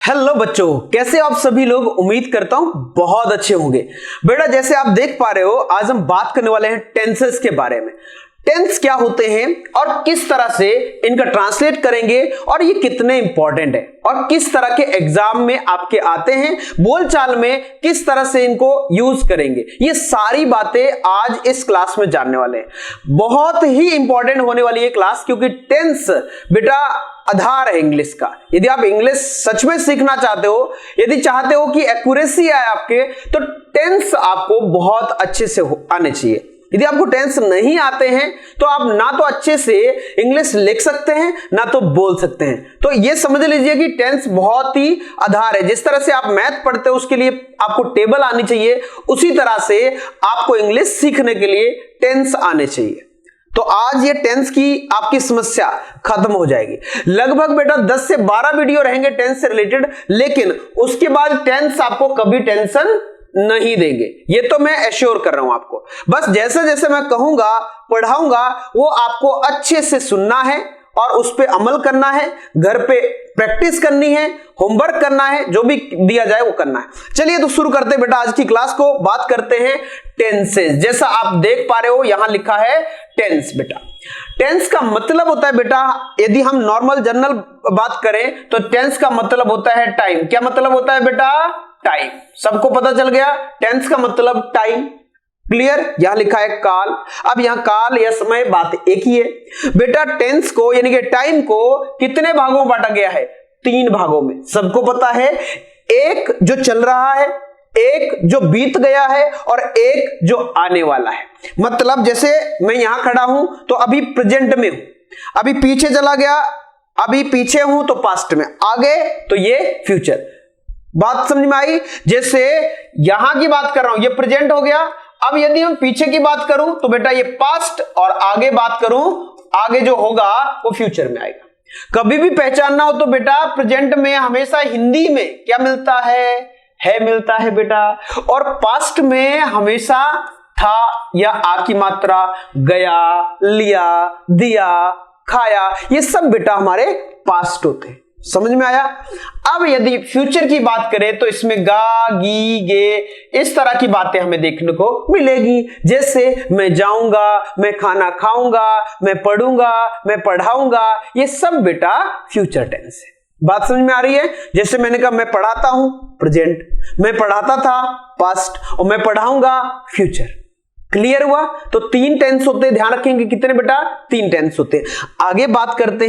Hello बच्चों, कैसे आप सभी लोग। उम्मीद करता हूं बहुत अच्छे होंगे। बेटा जैसे आप देख पा रहे हो, आज हम बात करने वाले हैं टेंसेस के बारे में। टेंस क्या होते हैं और किस तरह से इनका ट्रांसलेट करेंगे और ये कितने इंपॉर्टेंट है और किस तरह के एग्जाम में आपके आते हैं, बोलचाल में किस तरह से इनको यूज करेंगे, ये सारी बातें आज इस क्लास में जानने वाले हैं। बहुत ही इंपॉर्टेंट होने वाली है क्लास, क्योंकि टेंस बेटा आधार है इंग्लिश का। यदि आप इंग्लिश सच में सीखना चाहते हो, यदि चाहते हो कि एक्यूरेसी आए आपके, तो टेंस आपको बहुत अच्छे से आने चाहिए। यदि आपको टेंस नहीं आते हैं तो आप ना तो अच्छे से इंग्लिश लिख सकते हैं ना तो बोल सकते हैं। तो ये समझ लीजिए कि टेंस बहुत ही आधार है। जिस तरह से आप मैथ पढ़ते हो उसके लिए आपको टेबल आनी चाहिए, उसी तरह से आपको इंग्लिश सीखने के लिए टेंस आने चाहिए। तो आज ये टेंस की आपकी समस्या खत्म हो जाएगी। लगभग बेटा 10 से 12 वीडियो रहेंगे टेंस से रिलेटेड, लेकिन उसके बाद टेंस आपको कभी टेंशन नहीं देंगे, ये तो मैं एश्योर कर रहा हूं आपको। बस जैसे जैसे मैं कहूंगा पढ़ाऊंगा वो आपको अच्छे से सुनना है और उस पे अमल करना है, घर पे प्रैक्टिस करनी है, होमवर्क करना है, जो भी दिया जाए वो करना है। चलिए तो शुरू करते हैं बेटा आज की क्लास को। बात करते हैं टेंसेस। जैसा आप देख पा रहे हो यहां लिखा है टेंस। बेटा टेंस का मतलब होता है बेटा, यदि हम नॉर्मल जनरल बात करें तो टेंस का मतलब होता है टाइम। क्या मतलब होता है बेटा? टाइम। सबको पता चल गया, टेंस का मतलब टाइम। क्लियर? यहां लिखा है काल। अब यहां काल या समय बात एक ही है। बेटा टेंस को यानी कि टाइम को कितने भागों में बांटा गया है? 3 भागों में। सबको पता है, एक जो चल रहा है, एक जो बीत गया है और एक जो आने वाला है। मतलब जैसे मैं यहां खड़ा हूं तो अभी प्रेजेंट में हूं, अभी पीछे चला गया, अभी पीछे हूं तो पास्ट में, आगे तो ये फ्यूचर। बात समझ में आई? जैसे यहां की बात कर रहा हूं, ये प्रेजेंट हो गया। अब यदि हम पीछे की बात करूं तो बेटा ये पास्ट, और आगे बात करूं, आगे जो होगा वो फ्यूचर में आएगा। कभी भी पहचानना हो तो बेटा प्रेजेंट में हमेशा हिंदी में क्या मिलता है मिलता है बेटा, और पास्ट में हमेशा था या आ की मात्रा, गया, लिया, दिया, खाया, ये सब बेटा हमारे पास्ट होते हैं। समझ में आया? अब यदि फ्यूचर की बात करें तो इसमें गा, गी, गे, इस तरह की बातें हमें देखने को मिलेगी। जैसे मैं जाऊंगा, मैं खाना खाऊंगा, मैं पढ़ूंगा, मैं पढ़ाऊंगा, ये सब बेटा फ्यूचर टेंस है। बात समझ में आ रही है? जैसे मैंने कहा मैं पढ़ाता हूं, प्रेजेंट, मैं पढ़ाता था, पास्ट, और मैं पढ़ाऊंगा, फ्यूचर। क्लियर हुआ? तो 3 टेंस होते हैं, ध्यान रखेंगे। कितने बेटा? 3 टेंस होते हैं। आगे बात करते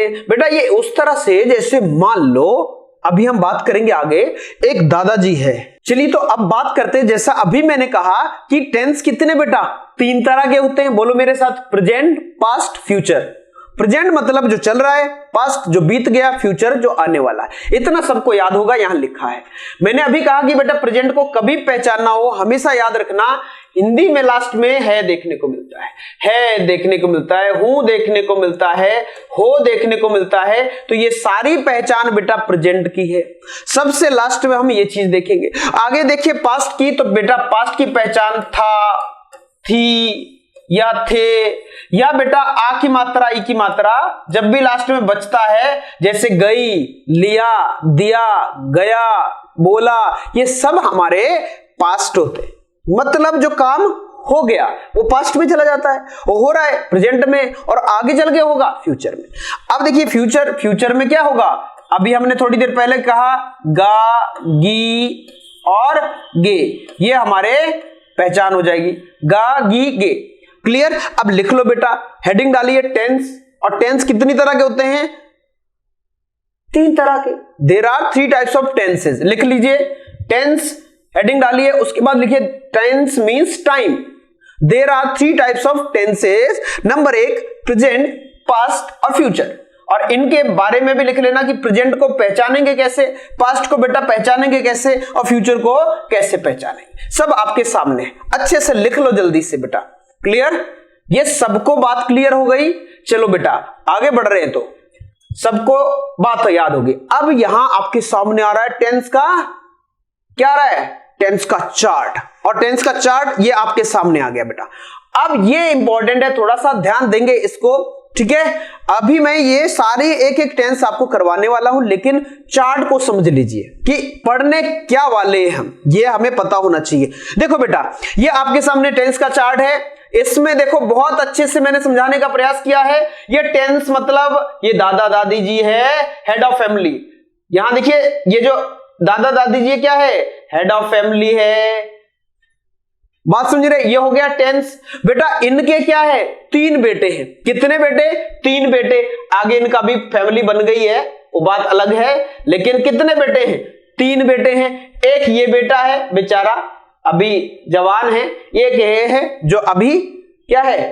हैं बेटा, ये उस तरह से जैसे मान लो अभी हम बात करेंगे आगे, एक दादाजी है। चलिए तो अब बात करते हैं, जैसा अभी मैंने कहा कि टेंस कितने बेटा? 3 तरह के होते हैं। बोलो मेरे साथ, प्रेजेंट, पास्ट, फ्यूचर। प्रेजेंट मतलब जो चल रहा है, पास्ट जो बीत गया, फ्यूचर जो आने वाला है। इतना सबको याद होगा, यहां लिखा है। मैंने अभी कहा कि बेटा प्रेजेंट को कभी पहचानना हो हमेशा याद रखना, हिंदी में लास्ट में है देखने को मिलता है देखने को मिलता है, हूं देखने को मिलता है, हो देखने को मिलता है। तो ये सारी पहचान बेटा प्रेजेंट की है। सबसे लास्ट में हम ये चीज देखेंगे। आगे देखिए पास्ट की, तो बेटा पास्ट की पहचान था, थी या थे, या बेटा आ की मात्रा, ई की मात्रा जब भी लास्ट में बचता है, जैसे गई, लिया, दिया, गया, बोला, ये सब हमारे पास्ट होते हैं। मतलब जो काम हो गया वो पास्ट में चला जाता है, वो हो रहा है प्रेजेंट में और आगे चल के होगा फ्यूचर में। अब देखिए फ्यूचर में क्या होगा? अभी हमने थोड़ी देर पहले कहा गा, गी और गे, ये हमारे पहचान हो जाएगी, गा, गी, गे। क्लियर? अब लिख लो बेटा, हेडिंग डालिए टेंस। और टेंस कितनी तरह के होते हैं? 3 तरह के। There are 3 types of tenses. लिख लीजिए टेंस, हेडिंग डालिए, उसके बाद लिखिए tense means time. There are 3 types of tenses. Number 1 present, past और फ्यूचर। और इनके बारे में भी लिख लेना कि प्रेजेंट को पहचानेंगे कैसे, पास्ट को बेटा पहचानेंगे कैसे, और फ्यूचर को कैसे पहचानेंगे। सब आपके सामने, अच्छे से लिख लो जल्दी से बेटा। क्लियर? ये सबको बात क्लियर हो गई? चलो बेटा आगे बढ़ रहे हैं, तो सबको बात याद होगी। अब यहां आपके सामने आ रहा है टेंस का, क्या आ रहा है? टेंस का चार्ट। और टेंस का चार्ट ये आपके सामने आ गया बेटा। अब ये इंपॉर्टेंट है, थोड़ा सा ध्यान देंगे इसको, ठीक है, अभी मैं ये सारे एक एक टेंस आपको करवाने वाला हूं, लेकिन चार्ट को समझ लीजिए कि पढ़ने क्या वाले हैं हम, ये हमें पता होना चाहिए। देखो बेटा, ये आपके सामने टेंस का चार्ट है, इसमें देखो बहुत अच्छे से मैंने समझाने का प्रयास किया है। ये टेंस मतलब ये दादा दादी जी है, हेड ऑफ फैमिली। यहां देखिए, ये जो दादा दादी जी क्या है, हेड ऑफ फैमिली है। बात समझ रहे, ये हो गया टेंस। बेटा इनके क्या है, 3 बेटे हैं। कितने बेटे, 3 बेटे। आगे इनका भी फैमिली बन गई है, वो बात अलग है, लेकिन कितने बेटे हैं, 3 बेटे हैं। एक ये बेटा है बेचारा, अभी जवान है। एक ये है जो अभी क्या है,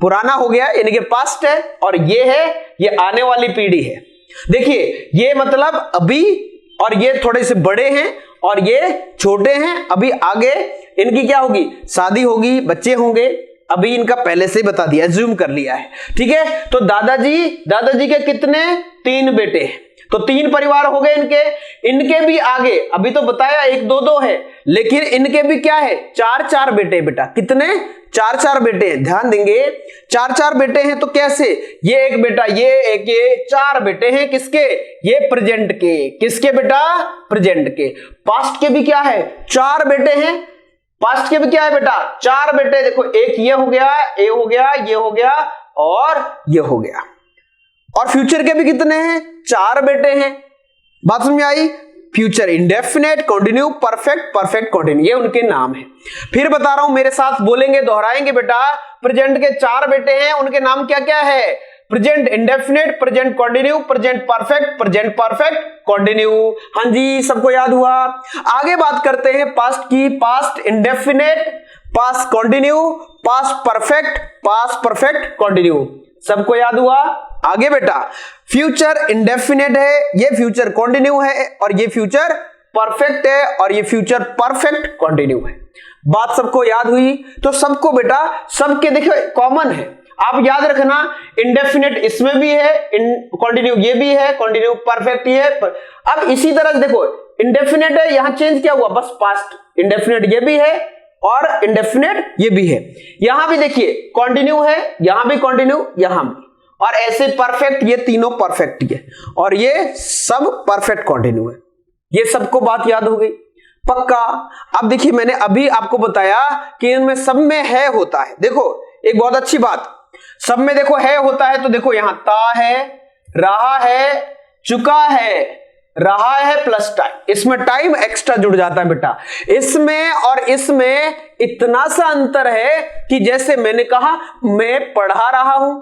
पुराना हो गया, यानी कि पास्ट है। और ये है, ये आने वाली पीढ़ी है। देखिए ये मतलब अभी, और ये थोड़े से बड़े हैं और ये छोटे हैं। अभी आगे इनकी क्या होगी, शादी होगी, बच्चे होंगे। अभी इनका पहले से ही बता दिया, एज्यूम कर लिया है, ठीक है। तो दादाजी के कितने, 3 बेटे हैं, तो 3 परिवार हो गए इनके। इनके भी आगे अभी तो बताया 1 2 2 है, लेकिन इनके भी क्या है, 4 बेटे। बेटा कितने, 4 बेटे हैं। ध्यान देंगे, 4 बेटे हैं तो कैसे, ये एक बेटा, ये एक, ये 4 बेटे हैं किसके, ये प्रेजेंट के। किसके बेटा, प्रेजेंट के। पास्ट के भी क्या है, 4 बेटे हैं। पास्ट के भी क्या है बेटा, 4 बेटे। देखो एक ये हो गया, ये हो गया, ये हो गया और ये हो गया। और फ्यूचर के भी कितने हैं, 4 बेटे हैं। बात समझ में आई। Future indefinite, continuous, perfect, perfect continuous, ये उनके नाम है। फिर बता रहा हूं, मेरे साथ बोलेंगे, दोहराएंगे बेटा। प्रेजेंट के 4 बेटे हैं, उनके नाम क्या क्या है, present indefinite, present continue, present perfect, present perfect continue. हाँ जी, सबको याद हुआ। आगे बात करते हैं पास्ट की। Past indefinite, past continue, past perfect, past perfect continue. सबको याद हुआ। आगे बेटा, फ्यूचर इंडेफिनेट है, ये फ्यूचर कंटिन्यू है, और ये फ्यूचर परफेक्ट है, और ये फ्यूचर परफेक्ट कंटिन्यू है। बात सबको याद हुई। तो सबको बेटा, सबके देखो कॉमन है, आप याद रखना। इंडेफिनेट इसमें भी है, कंटिन्यू ये भी है, कंटिन्यू परफेक्ट ये है। अब इसी तरह देखो, इंडेफिनेट है, यहां चेंज क्या हुआ, बस पास्ट। इंडेफिनेट ये भी है और इंडेफिनेट ये भी है। यहां भी देखिए कंटिन्यू है, यहां भी कंटिन्यू, यहां भी, और ऐसे परफेक्ट, ये तीनों परफेक्ट है, और ये सब परफेक्ट कंटिन्यू है। ये सबको बात याद हो गई पक्का। अब देखिए, मैंने अभी आपको बताया कि इनमें सब में है होता है। देखो एक बहुत अच्छी बात, सब में देखो है होता है, तो देखो यहां ता है, रहा है, चुका है, रहा है प्लस टाइम। इसमें टाइम एक्स्ट्रा जुड़ जाता है बेटा। इसमें और इसमें इतना सा अंतर है कि जैसे मैंने कहा, मैं पढ़ा रहा हूं,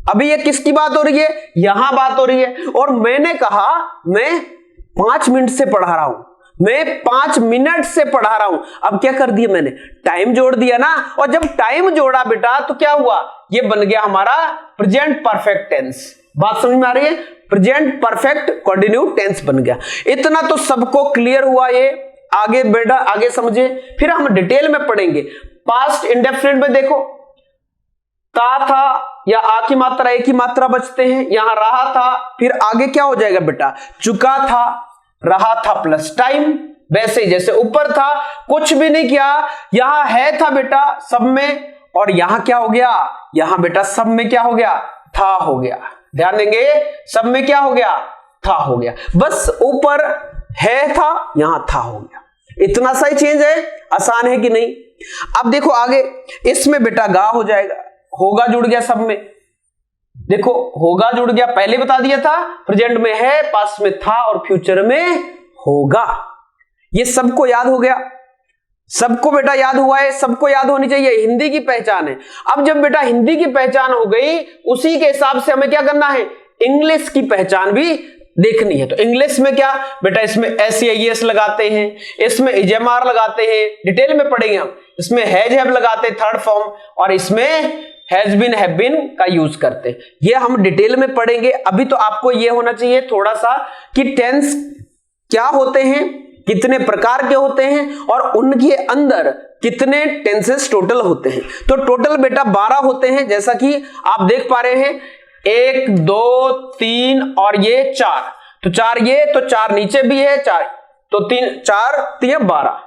अभी ये किसकी बात हो रही है, यहां बात हो रही है। और मैंने कहा मैं 5 मिनट से पढ़ा रहा हूं, मैं 5 मिनट से पढ़ा रहा हूं। अब क्या कर दिया मैंने, टाइम जोड़ दिया ना। और जब टाइम जोड़ा बेटा, तो क्या हुआ, ये बन गया हमारा प्रेजेंट परफेक्ट टेंस। बात समझ में आ रही है, प्रेजेंट परफेक्ट कंटिन्यू टेंस बन गया। इतना तो सबको क्लियर हुआ। ये आगे बेटा, आगे समझे, फिर हम डिटेल में पढ़ेंगे। पास्ट इंडेफिनिट में देखो, ता था या आ की मात्रा, एक ही मात्रा बचते हैं, यहां रहा था, फिर आगे क्या हो जाएगा बेटा, चुका था, रहा था प्लस टाइम, वैसे जैसे ऊपर था, कुछ भी नहीं किया। यहां है था बेटा सब में, और यहां क्या हो गया, यहां बेटा सब में क्या हो गया, था हो गया। ध्यान देंगे, सब में क्या हो गया, था हो गया। बस ऊपर है था, यहां था हो गया। इतना सा ही चेंज है। आसान है कि नहीं। अब देखो आगे, इसमें बेटा गा हो जाएगा, होगा जुड़ गया सब में। देखो होगा जुड़ गया, पहले बता दिया था, प्रेजेंट में है, पास्ट में था, और फ्यूचर में होगा। ये सबको याद हो गया। सबको बेटा याद हुआ है, सबको याद होनी चाहिए। हिंदी की पहचान है। अब जब बेटा हिंदी की पहचान हो गई, उसी के हिसाब से हमें क्या करना है, इंग्लिश की पहचान भी देखनी है। तो इंग्लिश में क्या बेटा, इसमें SAES लगाते हैं, इसमें IJMR लगाते हैं, डिटेल में पढ़ेंगे हम। इसमें हैज हैव लगाते हैं, थर्ड फॉर्म, और इसमें हैज बीन हैव बीन का यूज करते हैं। ये हम डिटेल में पढ़ेंगे। अभी तो आपको ये होना चाहिए थोड़ा सा कि टेंस क्या होते हैं, कितने प्रकार के होते हैं, और उनके अंदर कितने टेंसेस टोटल होते हैं। तो टोटल बेटा 12 होते हैं, जैसा कि आप देख पा रहे हैं, 1 2 3 और ये 4। तो 4 ये, तो 4 नीचे भी है, 4 तो 3 4 3 12।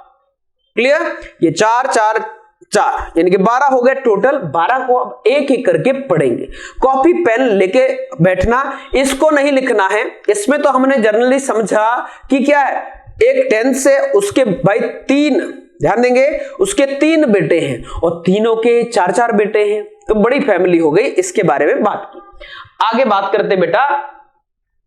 क्लियर। ये 4 4 4, यानी कि 12 हो गए टोटल। 12 को अब एक एक करके पढ़ेंगे। कॉपी पेन लेके बैठना, इसको नहीं लिखना है। इसमें तो हमने जनरली समझा कि क्या है, एक टेंस है, उसके भाई 3, ध्यान देंगे, उसके 3 बेटे हैं और तीनों के 4-4 बेटे हैं, तो बड़ी फैमिली हो गई। इसके बारे में बात की। आगे बात करते बेटा।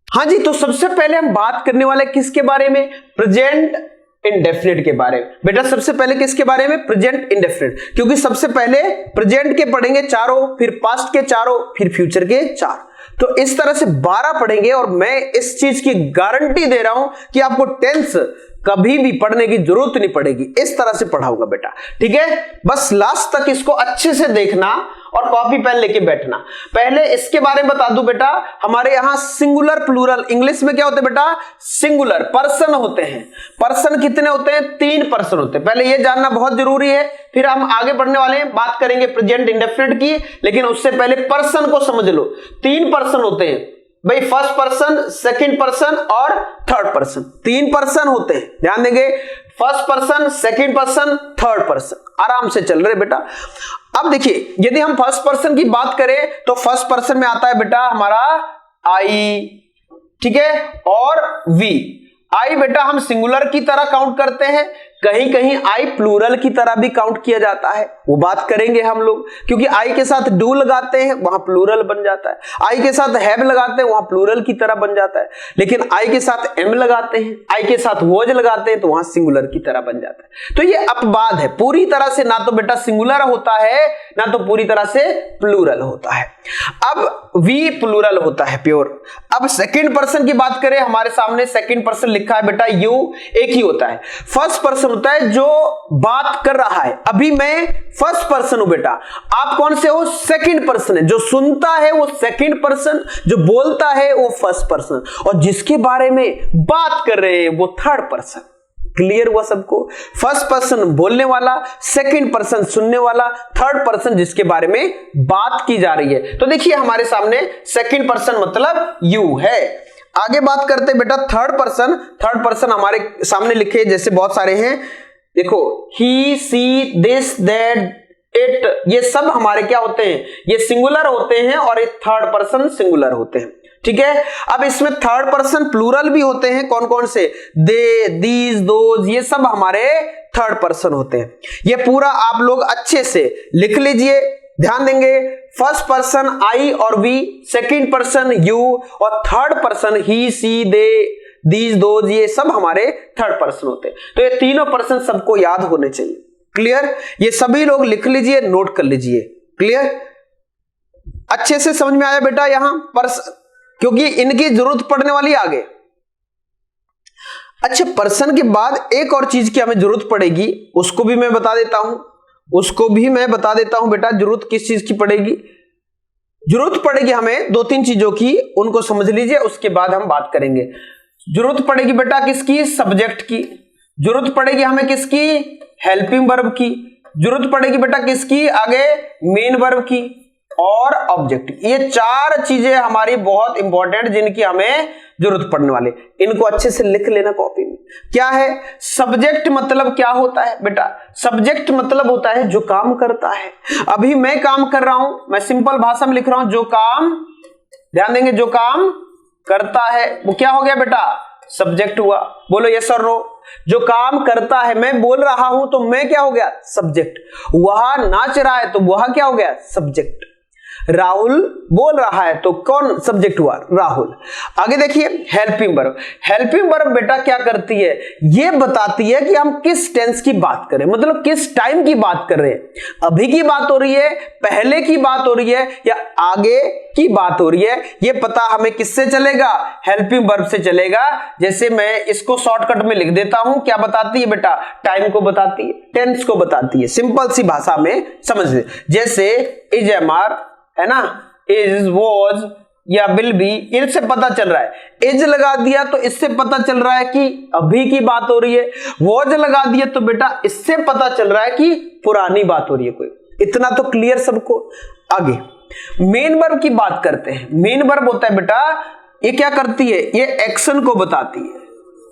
हाँ जी, तो सबसे पहले हम बात करने वाले किसके बारे में? प्रेजेंट इंडेफिनिट के बारे में। बेटा सबसे पहले किसके बारे में? प्रेजेंट इंडेफिनिट, क्योंकि सबसे पहले प्रेजेंट के पढ़ेंगे चारों, फिर पास्ट के चारों, फिर फ्यूचर के 4। तो इस तरह से 12 पढ़ेंगे और मैं इस चीज की गारंटी दे रहा हूं कि आपको टेंस कभी भी पढ़ने की जरूरत नहीं पड़ेगी। इस तरह से पढ़ाऊंगा बेटा, ठीक है। बस लास्ट तक इसको अच्छे से देखना और कॉपी पेन लेके बैठना। पहले इसके बारे में बता दूं बेटा, हमारे यहां सिंगुलर प्लूरल इंग्लिश में क्या होते हैं बेटा? सिंगुलर पर्सन होते हैं। पर्सन कितने होते हैं? 3 पर्सन होते हैं। पहले यह जानना बहुत जरूरी है, फिर हम आगे बढ़ने वाले हैं, बात करेंगे प्रेजेंट इंडेफिनिट की, लेकिन उससे पहले पर्सन को समझ लो। 3 पर्सन होते हैं भाई, फर्स्ट पर्सन, सेकंड पर्सन और थर्ड पर्सन। 3 पर्सन होते हैं, ध्यान देंगे। First person, second person, third person. आराम से चल रहे बेटा। अब देखिए, यदि हम फर्स्ट पर्सन की बात करें तो फर्स्ट पर्सन में आता है बेटा हमारा आई, ठीक है, और वी। आई बेटा हम सिंगुलर की तरह काउंट करते हैं, कहीं कहीं आई प्लूरल की तरह भी काउंट किया जाता है, वो बात करेंगे हम लोग, क्योंकि आई के साथ डू लगाते हैं वहां प्लूरल बन जाता है, आई के साथ हैव लगाते हैं वहां प्लूरल की तरह बन जाता है, लेकिन आई के साथ एम लगाते हैं, आई के साथ वॉज लगाते हैं तो वहां सिंगुलर की तरह बन जाता है। तो ये अपवाद है, पूरी तरह से ना तो बेटा सिंगुलर होता है ना तो पूरी तरह से प्लूरल होता है। अब वी प्लूरल होता है प्योर। अब सेकंड पर्सन की बात करें, हमारे सामने सेकंड पर्सन लिखा है बेटा, यू एक ही होता है। फर्स्ट पर्सन होता है जो बात कर रहा है, अभी मैं फर्स्ट पर्सन हूं बेटा, आप कौन से हो? सेकंड पर्सन है। जो सुनता है वो सेकंड पर्सन, जो बोलता है वो फर्स्ट पर्सन, और जिसके बारे में बात कर रहे हैं वो थर्ड पर्सन। क्लियर हुआ सबको? फर्स्ट पर्सन बोलने वाला, सेकंड पर्सन सुनने वाला, थर्ड पर्सन जिसके बारे में बात की जा रही है। तो देखिए हमारे सामने सेकंड पर्सन मतलब यू है। आगे बात करते हैं बेटा थर्ड पर्सन। थर्ड पर्सन हमारे सामने लिखे जैसे बहुत सारे हैं, देखो ही, सी, दिस, दैट, इट, ये सब हमारे क्या होते हैं? ये सिंगुलर होते हैं और ये थर्ड पर्सन सिंगुलर होते हैं, ठीक है। अब इसमें थर्ड पर्सन प्लूरल भी होते हैं, कौन कौन से? दे, दीज, दोज, ये सब हमारे थर्ड पर्सन होते हैं। ये पूरा आप लोग अच्छे से लिख लीजिए, ध्यान देंगे। फर्स्ट पर्सन आई और वी, सेकंड पर्सन यू और third person he, she, they, these, those, ये सब हमारे थर्ड पर्सन होते हैं। तो ये तीनों पर्सन सबको याद होने चाहिए। क्लियर? ये सभी लोग लिख लीजिए, नोट कर लीजिए। क्लियर? अच्छे से समझ में आया बेटा यहां पर्सन, क्योंकि इनकी जरूरत पड़ने वाली आगे। अच्छा, पर्सन के बाद एक और चीज की हमें जरूरत पड़ेगी, उसको भी मैं बता देता हूं बेटा। जरूरत किस चीज की पड़ेगी? जरूरत पड़ेगी हमें 2-3 चीजों की, उनको समझ लीजिए, उसके बाद हम बात करेंगे। जरूरत पड़ेगी बेटा किसकी? सब्जेक्ट की। जरूरत पड़ेगी हमें किसकी? हेल्पिंग वर्ब की। जरूरत पड़ेगी बेटा किसकी? आगे मेन वर्ब की और ऑब्जेक्ट। ये 4 चीजें हमारी बहुत इंपॉर्टेंट, जिनकी हमें जरूरत पड़ने वाली। इनको अच्छे से लिख लेना कॉपी में। क्या है सब्जेक्ट? मतलब क्या होता है बेटा? सब्जेक्ट मतलब होता है जो काम करता है। अभी मैं काम कर रहा हूं, मैं सिंपल भाषा में लिख रहा हूं, जो काम, ध्यान देंगे, जो काम करता है वो क्या हो गया बेटा? सब्जेक्ट हुआ। बोलो यस और नो। जो काम करता है, मैं बोल रहा हूं तो मैं क्या हो गया? सब्जेक्ट। वह नाच रहा है तो वह क्या हो गया? सब्जेक्ट। राहुल बोल रहा है तो कौन सब्जेक्ट हुआ? राहुल। आगे देखिए हेल्पिंग वर्ब। हेल्पिंग वर्ब बेटा क्या करती है? ये बताती है कि हम किस टेंस की बात करें, मतलब किस टाइम की बात कर रहे हैं। अभी की बात हो रही है, पहले की बात हो रही है या आगे की बात हो रही है, ये पता हमें किससे चलेगा? हेल्पिंग वर्ब से चलेगा। जैसे मैं इसको शॉर्टकट में लिख देता हूं, क्या बताती है बेटा? टाइम को बताती है, टेंस को बताती है, सिंपल सी भाषा में समझ ले। जैसे इज, एम आर, है ना, इज, वॉज या विल बी, इनसे पता चल रहा है। इज लगा दिया तो इससे पता चल रहा है कि अभी की बात हो रही है। वॉज लगा दिया तो बेटा इससे पता चल रहा है कि पुरानी बात हो रही है कोई। इतना तो क्लियर सबको। आगे मेन वर्ब की बात करते हैं। मेन वर्ब होता है बेटा, ये क्या करती है? ये एक्शन को बताती है,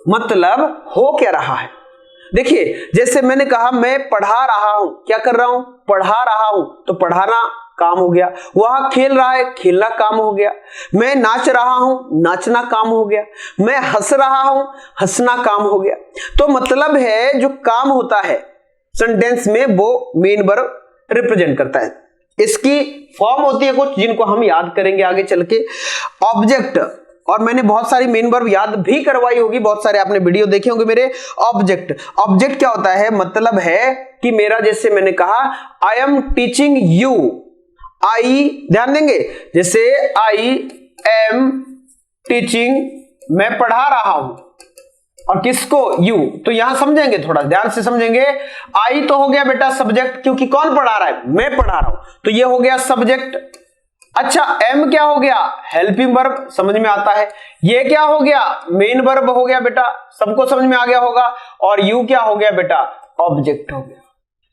मतलब हो क्या रहा है। देखिए जैसे मैंने कहा मैं पढ़ा रहा हूं, क्या कर रहा हूं, पढ़ा रहा हूं, तो पढ़ाना काम हो गया। वह खेल रहा है, खेलना काम हो गया। मैं नाच रहा हूं, नाचना काम हो गया। मैं हंस रहा हूं, हंसना काम हो गया। तो मतलब है जो काम होता है सेंटेंस में वो मेन वर्ब रिप्रेजेंट करता है। इसकी फॉर्म होती है कुछ जिनको हम याद करेंगे आगे चल के। ऑब्जेक्ट, और मैंने बहुत सारी मेन वर्ब याद भी करवाई होगी, बहुत सारे आपने वीडियो देखे होंगे मेरे। ऑब्जेक्ट, ऑब्जेक्ट क्या होता है, मतलब है कि मेरा, जैसे मैंने कहा आई एम टीचिंग यू, आई ध्यान देंगे, जैसे आई एम टीचिंग, मैं पढ़ा रहा हूं, और किसको, यू। तो यहां समझेंगे, थोड़ा ध्यान से समझेंगे। आई तो हो गया बेटा सब्जेक्ट, क्योंकि कौन पढ़ा रहा है, मैं पढ़ा रहा हूं, तो ये हो गया सब्जेक्ट। अच्छा एम क्या हो गया, हेल्पिंग वर्ब, समझ में आता है। ये क्या हो गया, मेन वर्ब हो गया बेटा, सबको समझ में आ गया होगा। और यू क्या हो गया बेटा, ऑब्जेक्ट हो गया।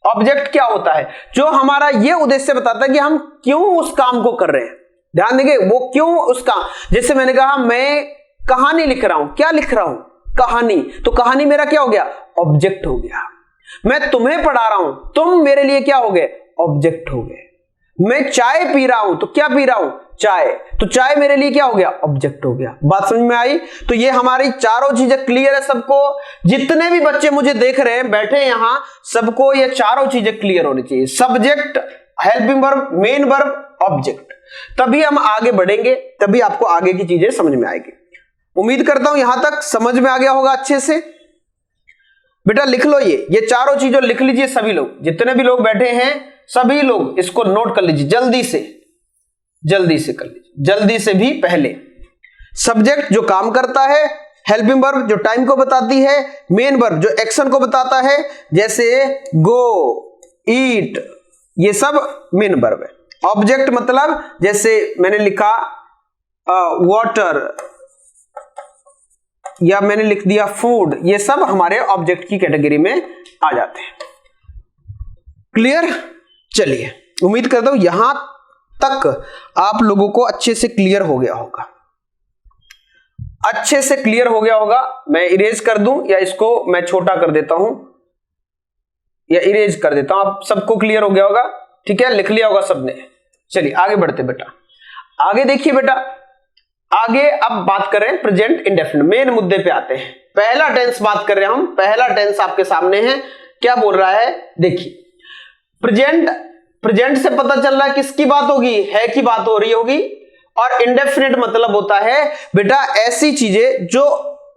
ऑब्जेक्ट क्या होता है, जो हमारा ये उद्देश्य बताता है कि हम क्यों उस काम को कर रहे हैं। ध्यान देंगे, वो क्यों उस काम, जैसे मैंने कहा मैं कहानी लिख रहा हूं, क्या लिख रहा हूं, कहानी, तो कहानी मेरा क्या हो गया, ऑब्जेक्ट हो गया। मैं तुम्हें पढ़ा रहा हूं, तुम मेरे लिए क्या हो गए, ऑब्जेक्ट हो गए। मैं चाय पी रहा हूं, तो क्या पी रहा हूं, चाय, तो चाय मेरे लिए क्या हो गया, ऑब्जेक्ट हो गया। बात समझ में आई। तो ये हमारी चारों चीजें क्लियर है सबको, जितने भी बच्चे मुझे देख रहे हैं बैठे यहां, सबको ये चारों चीजें क्लियर होनी चाहिए। Subject, helping verb, main verb, object, तभी हम आगे बढ़ेंगे, तभी आपको आगे की चीजें समझ में आएगी। उम्मीद करता हूं यहां तक समझ में आ गया होगा अच्छे से। बेटा लिख लो, ये चारों चीजों लिख लीजिए सभी लोग, जितने भी लोग बैठे हैं सभी लोग इसको नोट कर लीजिए, जल्दी से कर लीजिए, जल्दी से भी पहले। सब्जेक्ट जो काम करता है, हेल्पिंग वर्ब जो टाइम को बताती है, मेन वर्ब जो एक्शन को बताता है, जैसे गो, ईट, ये सब मेन वर्ब है। ऑब्जेक्ट मतलब जैसे मैंने लिखा वाटर, या मैंने लिख दिया फूड, ये सब हमारे ऑब्जेक्ट की कैटेगरी में आ जाते हैं। क्लियर, चलिए उम्मीद करता हूं यहां तक आप लोगों को अच्छे से क्लियर हो गया होगा, अच्छे से क्लियर हो गया होगा। मैं इरेज कर दूं या इसको मैं छोटा कर देता हूं, या इरेज कर देता हूं, आप सबको क्लियर हो गया होगा, ठीक है, लिख लिया होगा सबने। चलिए आगे बढ़ते बेटा, आगे देखिए बेटा, आगे अब बात करें प्रेजेंट इंडेफिनिट, मेन मुद्दे पे आते हैं। पहला टेंस बात कर रहे हैं हम, पहला टेंस आपके सामने है, क्या बोल रहा है देखिए। प्रेजेंट से पता चल रहा है किसकी बात होगी, है की बात हो रही होगी। और इंडेफिनिट मतलब होता है बेटा ऐसी चीजें जो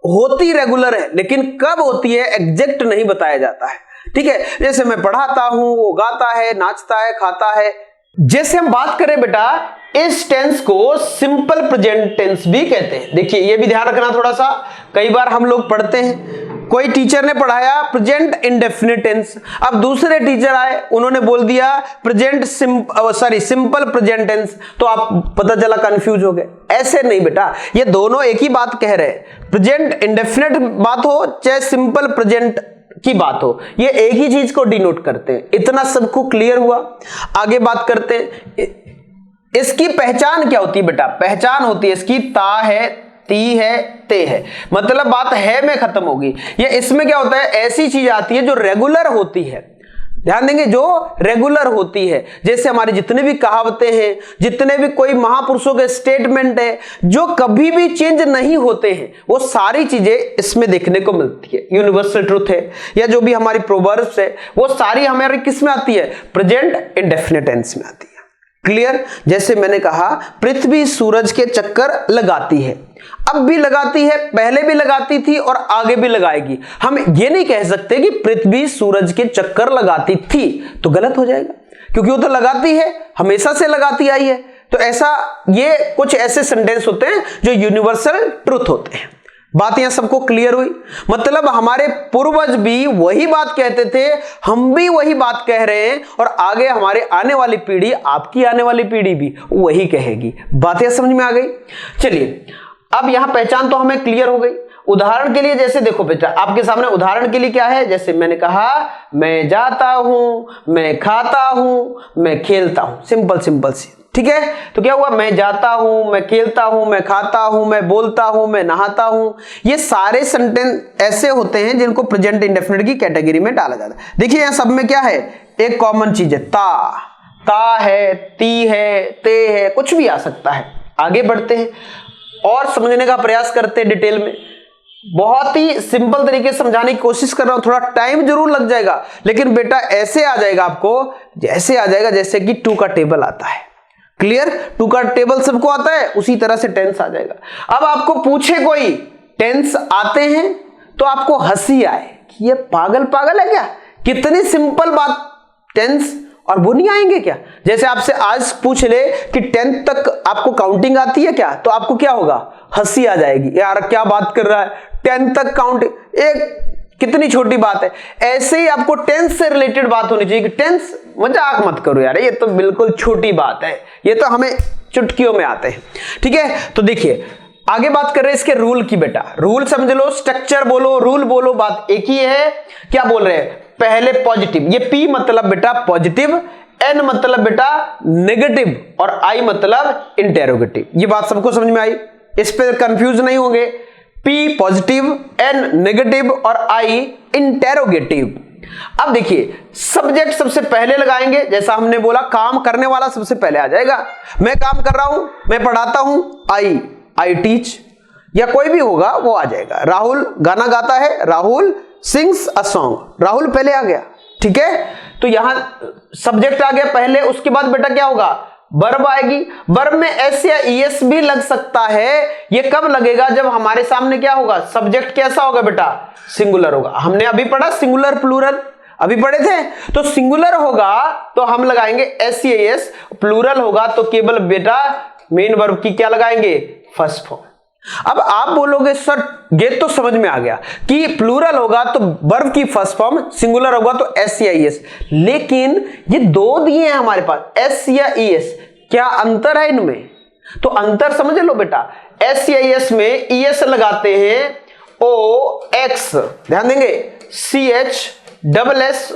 होती रेगुलर है लेकिन कब होती है एग्जैक्ट नहीं बताया जाता है, ठीक है। जैसे मैं पढ़ाता हूं, वो गाता है, नाचता है, खाता है। जैसे हम बात करें बेटा, इस टेंस को सिंपल प्रेजेंट टेंस भी कहते हैं। देखिए ये भी ध्यान रखना थोड़ा सा, कई बार हम लोग पढ़ते हैं, कोई टीचर ने पढ़ाया प्रेजेंट इंडेफिनिट टेंस, अब दूसरे टीचर आए उन्होंने बोल दिया सिंपल प्रेजेंट टेंस, तो आप पता चला कंफ्यूज हो गए। ऐसे नहीं बेटा, ये दोनों एक ही बात कह रहे हैं। प्रेजेंट इंडेफिनिट बात हो चाहे सिंपल प्रेजेंट की बात हो, ये एक ही चीज को डिनोट करते हैं। इतना सबको क्लियर हुआ। आगे बात करते हैं, इसकी पहचान क्या होती है बेटा, पहचान होती है इसकी ता है, ती है, ते है, मतलब बात है में खत्म होगी। ये इसमें क्या होता है, ऐसी चीज आती है जो रेगुलर होती है। ध्यान देंगे, जो रेगुलर होती है, जैसे हमारी जितने भी कहावतें हैं, जितने भी कोई महापुरुषों के स्टेटमेंट है जो कभी भी चेंज नहीं होते हैं, वो सारी चीजें इसमें देखने को मिलती है। यूनिवर्सल ट्रूथ है या जो भी हमारी प्रोवर्ब्स है, वो सारी हमारे किस में आती है, प्रेजेंट इंडेफिनिट टेंस में आती है। क्लियर। जैसे मैंने कहा पृथ्वी सूरज के चक्कर लगाती है, अब भी लगाती है, पहले भी लगाती थी और आगे भी लगाएगी। हम ये नहीं कह सकते कि पृथ्वी सूरज के चक्कर लगाती थी, तो गलत हो जाएगा, क्योंकि वो तो लगाती है, हमेशा से लगाती आई है। तो ऐसा, ये कुछ ऐसे सेंटेंस होते हैं जो यूनिवर्सल ट्रूथ होते हैं। बात यहां सबको क्लियर हुई, मतलब हमारे पूर्वज भी वही बात कहते थे, हम भी वही बात कह रहे हैं, और आगे हमारे आने वाली पीढ़ी, आपकी आने वाली पीढ़ी भी वही कहेगी। बातें समझ में आ गई। चलिए अब यहां पहचान तो हमें क्लियर हो गई। उदाहरण के लिए जैसे देखो बेटा, आपके सामने उदाहरण के लिए क्या है, जैसे मैंने कहा मैं जाता हूं, मैं खाता हूं, मैं खेलता हूं, सिंपल सिंपल सी। ठीक है, तो क्या हुआ, मैं जाता हूं, मैं खेलता हूं, मैं खाता हूं, मैं बोलता हूं, मैं नहाता हूं। ये सारे सेंटेंस ऐसे होते हैं जिनको प्रेजेंट इंडेफिनिट की कैटेगरी में डाला जाता है। देखिए यहां सब में क्या है, एक कॉमन चीज है, ता है, ती है, ते है, कुछ भी आ सकता है। आगे बढ़ते हैं और समझने का प्रयास करते हैं डिटेल में। बहुत ही सिंपल तरीके से समझाने की कोशिश कर रहा हूं, थोड़ा टाइम जरूर लग जाएगा, लेकिन बेटा ऐसे आ जाएगा आपको, जैसे आ जाएगा जैसे कि टू का टेबल आता है। क्लियर, टू का टेबल सबको आता है, उसी तरह से टेंस आ जाएगा। अब आपको पूछे कोई टेंस आते हैं तो आपको हंसी आए कि ये पागल पागल है क्या, कितनी सिंपल बात टेंस, और वो नहीं आएंगे क्या। जैसे आपसे आज पूछ ले कि 10th तक आपको काउंटिंग आती है क्या, तो आपको क्या होगा, हंसी आ जाएगी, यार क्या बात कर रहा है, 10th तक काउंटिंग, एक कितनी छोटी बात है। ऐसे ही आपको टेंस से रिलेटेड बात होनी चाहिए कि टेंस, मजाक मत करो यार, ये तो बिल्कुल छोटी बात है, ये तो हमें चुटकियों में आते हैं। ठीक है, तो देखिए आगे बात कर रहे हैं इसके रूल की। बेटा रूल समझ लो, स्ट्रक्चर बोलो, रूल बोलो, बात एक ही है। क्या बोल रहे हैं, पहले पॉजिटिव, ये पी मतलब बेटा पॉजिटिव, एन मतलब बेटा नेगेटिव, और आई मतलब इंटेरोगेटिव। ये बात सबको समझ में आई, इस पे कंफ्यूज नहीं होंगे। पी पॉजिटिव, एन नेगेटिव और आई इंटेरोगेटिव। अब देखिए सब्जेक्ट सबसे पहले लगाएंगे, जैसा हमने बोला काम करने वाला सबसे पहले आ जाएगा। मैं काम कर रहा हूं, मैं पढ़ाता हूं, आई टीच, या कोई भी होगा वो आ जाएगा। राहुल गाना गाता है, Rahul sings a song, Rahul पहले आ गया। ठीक है, तो यहां सब्जेक्ट आ गया पहले, उसके बाद बेटा क्या होगा, वर्ब आएगी। वर्ब में एस या ईएस भी लग सकता है। ये कब लगेगा, जब हमारे सामने क्या होगा, सब्जेक्ट कैसा होगा बेटा, सिंगुलर होगा। हमने अभी पढ़ा सिंगुलर प्लूरल, अभी पढ़े थे, तो सिंगुलर होगा तो हम लगाएंगे एस या ईएस, प्लूरल होगा तो केवल बेटा मेन वर्ब की क्या लगाएंगे, फर्स्ट फॉर्म। अब आप बोलोगे सर ये तो समझ में आ गया कि प्लूरल होगा तो वर्ब की फर्स्ट फॉर्म, सिंगुलर होगा तो एस या ईएस, लेकिन ये दो दिए हैं हमारे पास, एस या ईएस, क्या अंतर है इनमें, तो अंतर समझ लो बेटा। एस या ईएस में ईएस लगाते हैं ओ एक्स, ध्यान देंगे, सी एच डबल एस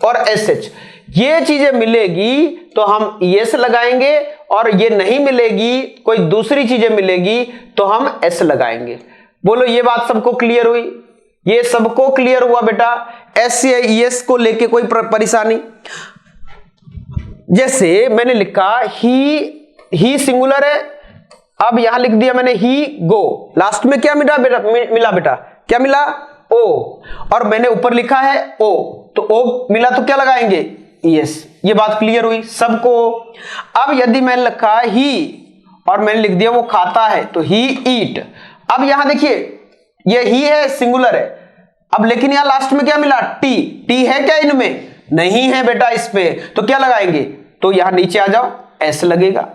और एस एच, ये चीजें मिलेगी तो हम ईएस लगाएंगे, और ये नहीं मिलेगी, कोई दूसरी चीजें मिलेगी तो हम एस लगाएंगे। बोलो ये बात सबको क्लियर हुई, ये सबको क्लियर हुआ बेटा, एस या ईएस को लेके कोई परेशानी। जैसे मैंने लिखा ही सिंगुलर है, अब यहां लिख दिया मैंने ही गो, लास्ट में क्या मिला बेटा, क्या मिला, ओ, और मैंने ऊपर लिखा है ओ, तो ओ मिला तो क्या लगाएंगे, यस। ये बात क्लियर हुई सबको। अब यदि मैंने लिखा ही और मैंने लिख दिया वो खाता है तो ही ईट, अब यहां देखिए ये ही है, सिंगुलर है, अब लेकिन यहां लास्ट में क्या मिला, टी है क्या इनमें, नहीं है बेटा इस पे, तो क्या लगाएंगे, तो यहां नीचे आ जाओ, एस लगेगा।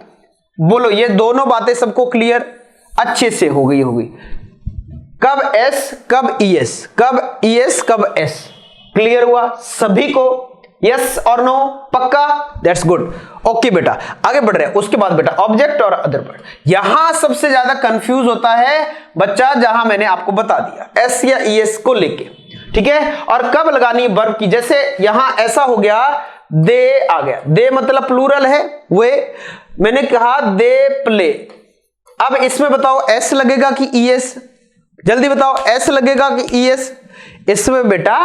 बोलो ये दोनों बातें सबको क्लियर अच्छे से हो गई होगी, कब एस कब ईएस, कब ईएस कब एस, क्लियर हुआ सभी को, यस और नो, पक्का, दैट्स गुड। ओके बेटा आगे बढ़ रहे हैं। उसके बाद बेटा ऑब्जेक्ट और अदर वर्ड, यहां सबसे ज्यादा कंफ्यूज होता है बच्चा, जहां मैंने आपको बता दिया एस या ईएस को लेके, ठीक है, और कब लगानी है वर्ब की। जैसे यहां ऐसा हो गया, दे आ गया, दे मतलब प्लूरल है, वे, मैंने कहा दे प्ले, अब इसमें बताओ एस लगेगा कि ईएस, जल्दी बताओ एस लगेगा कि ईएस, इसमें बेटा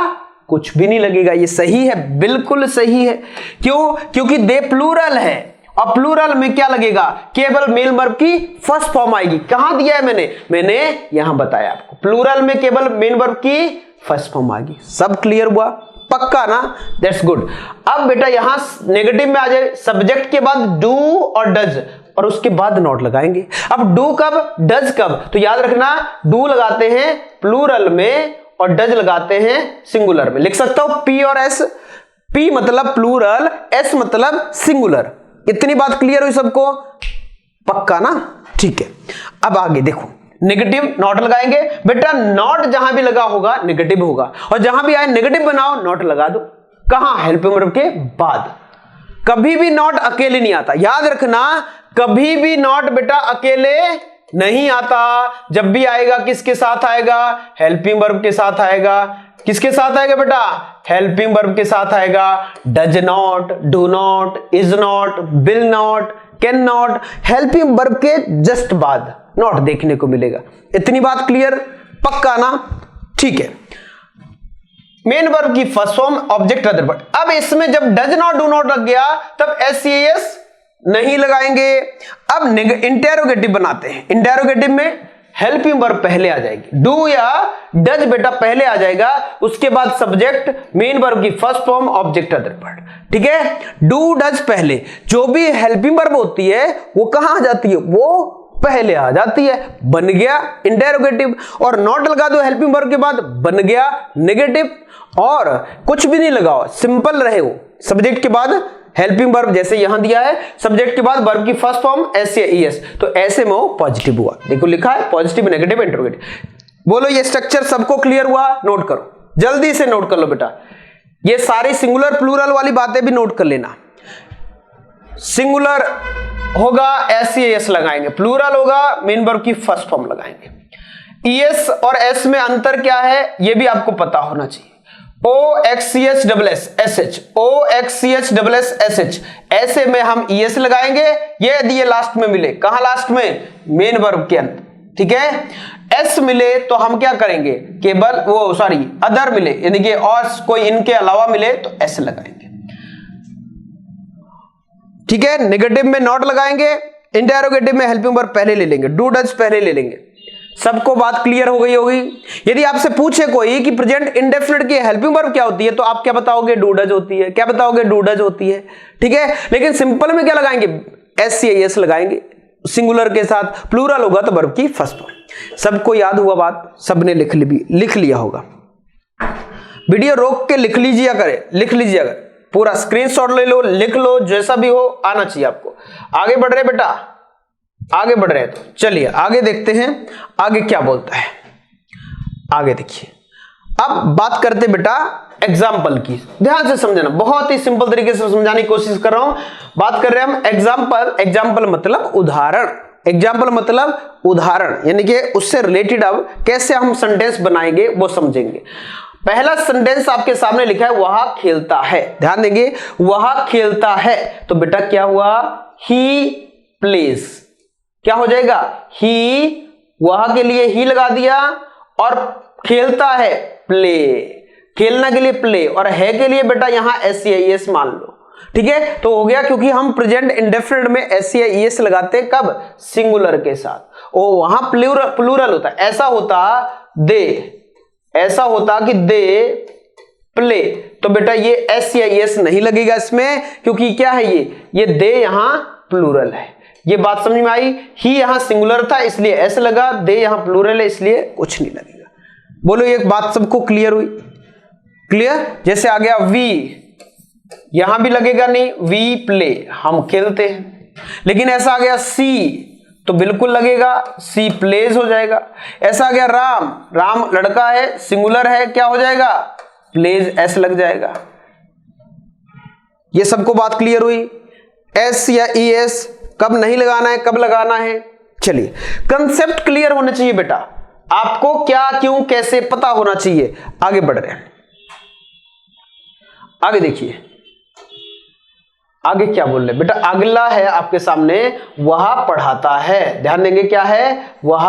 कुछ भी नहीं लगेगा, ये सही है, बिल्कुल सही है। क्यों, क्योंकि दे प्लूरल है, और प्लूरल में क्या लगेगा, केवल मेल वर्ब की फर्स्ट फॉर्म आएगी। कहां दिया है मैंने यहां बताया आपको, प्लूरल में केवल मेन वर्ब की फर्स्ट फॉर्म आएगी। सब क्लियर हुआ, पक्का ना, दैट्स गुड। अब बेटा यहां नेगेटिव में आ जाए, सब्जेक्ट के बाद डू और डज, और उसके बाद नॉट लगाएंगे। अब डू कब, डज कब, तो याद रखना डू लगाते हैं प्लूरल में और डज लगाते हैं सिंगुलर में। लिख सकता हूं पी और एस, पी मतलब प्लूरल, एस मतलब सिंगुलर। इतनी बात क्लियर हुई सबको, पक्का ना, ठीक है। अब आगे देखो, नेगेटिव नॉट लगाएंगे बेटा, नॉट जहां भी लगा होगा नेगेटिव होगा, और जहां भी आए नेगेटिव बनाओ नॉट लगा दो। कहां, हेल्प वर्ब के बाद। कभी भी नॉट अकेले नहीं आता, याद रखना, कभी भी नॉट बेटा अकेले नहीं आता, जब भी आएगा किसके साथ आएगा, हेल्पिंग वर्ब के साथ आएगा। किसके साथ आएगा बेटा? हेल्पिंग वर्ब के साथ आएगा। Does not, do not, is not, will not, can not, helping verb के जस्ट बाद नॉट देखने को मिलेगा। इतनी बात क्लियर? पक्का ना? ठीक है। मेन वर्ब की first form, object other verb. अब इसमें जब डज नॉट, डू नॉट लग गया तब एस नहीं लगाएंगे। अब इंटेरोगेटिव बनाते हैं। इंटेरोगेटिव में हेल्पिंग वर्ब पहले आ जाएगी, डू या डज बेटा पहले आ जाएगा, उसके बाद सब्जेक्ट, मेन वर्ब की first form, object other verb. ठीक है, डू डज पहले। जो भी हेल्पिंग वर्ब होती है वो कहां आ जाती है? वो पहले आ जाती है। बन गया इंटेरोगेटिव। और नॉट लगा दो हेल्पिंग वर्ब के बाद, बन गया नेगेटिव। और कुछ भी नहीं लगाओ, सिंपल रहे हो, सब्जेक्ट के बाद हेल्पिंग वर्ब जैसे यहां दिया है, सब्जेक्ट के बाद वर्ब की फर्स्ट फॉर्म एस या ईएस, तो ऐसे में वो पॉजिटिव हुआ। देखो लिखा है पॉजिटिव, नेगेटिव, इंटरोगेटिव। बोलो ये स्ट्रक्चर सबको क्लियर हुआ? नोट करो, जल्दी से नोट कर लो बेटा। ये सारी सिंगुलर प्लूरल वाली बातें भी नोट कर लेना। सिंगुलर होगा एस या एस लगाएंगे, प्लूरल होगा मेन वर्ब की फर्स्ट फॉर्म लगाएंगे। ईएस और एस में अंतर क्या है ये भी आपको पता होना चाहिए। OXCH OXCH ऐसे में हम ES लगाएंगे, ये यदि ये लास्ट में मिले, कहां लास्ट में? मेन वर्ब के अंत। ठीक है, S मिले तो हम क्या करेंगे? केवल अदर मिले, यानी कि और कोई इनके अलावा मिले तो S लगाएंगे। ठीक है, नेगेटिव में नॉट लगाएंगे, इंटेरोगेटिव में हेल्पिंग वर्ब पहले ले लेंगे, डू डज पहले ले लेंगे। सबको बात क्लियर हो गई होगी? यदि आपसे पूछे कोई कि प्रेजेंट इंडेफिनिट की हेल्पिंग वर्ब क्या होती है, तो आप क्या बताओगे? डू डज होती है। क्या बताओगे? डू डज होती है। ठीक है, लेकिन सिंपल में क्या लगाएंगे? एस या एस लगाएंगे सिंगुलर के साथ, प्लूरल होगा तो वर्ब की फर्स्ट फॉर्म। सबको याद हुआ बात? सबने लिख लिया होगा। वीडियो रोक के लिख लीजिए करे, पूरा स्क्रीनशॉट ले लो, लिख लो, जैसा भी हो आना चाहिए आपको। आगे बढ़ रहे बेटा, आगे बढ़ रहे हैं तो चलिए आगे देखते हैं आगे क्या बोलता है। आगे देखिए, अब बात करते बेटा एग्जाम्पल की। ध्यान से समझना, बहुत ही सिंपल तरीके से समझाने की कोशिश कर रहा हूं। बात कर रहे हैं हम एग्जाम्पल मतलब उदाहरण। एग्जाम्पल मतलब उदाहरण, यानी कि उससे रिलेटेड अब कैसे हम सेंटेंस बनाएंगे वो समझेंगे। पहला सेंटेंस आपके सामने लिखा है वह खेलता है। ध्यान देंगे, वह खेलता है, तो बेटा क्या हुआ? He plays. क्या हो जाएगा? ही, वह के लिए ही लगा दिया, और खेलता है प्ले, खेलना के लिए प्ले, और है के लिए बेटा यहां एस या ईएस मान लो। ठीक है, तो हो गया, क्योंकि हम प्रेजेंट इंडेफिनिट में एस या ईएस लगाते हैं कब? सिंगुलर के साथ। ओ वहां प्लूरल होता है। ऐसा होता कि दे प्ले, तो बेटा ये एस या ईएस नहीं लगेगा इसमें, क्योंकि क्या है ये दे यहां प्लूरल है। ये बात समझ में आई? ही यहां सिंगुलर था इसलिए एस लगा, दे यहां प्लूरल है इसलिए कुछ नहीं लगेगा। बोलो ये बात सबको क्लियर हुई? क्लियर? जैसे आ गया वी, यहां भी लगेगा नहीं, वी प्ले, हम खेलते हैं। लेकिन ऐसा आ गया सी, तो बिल्कुल लगेगा, सी प्लेज हो जाएगा। ऐसा आ गया राम लड़का है, सिंगुलर है, क्या हो जाएगा? प्लेज, एस लग जाएगा। ये सबको बात क्लियर हुई? एस या ई एस कब नहीं लगाना है, कब लगाना है? चलिए, कंसेप्ट क्लियर होना चाहिए बेटा, आपको क्या, क्यों, कैसे पता होना चाहिए। आगे बढ़ रहे हैं, आगे देखिए आगे क्या बोल रहे बेटा। अगला है आपके सामने, वह पढ़ाता है। ध्यान देंगे, क्या है? वह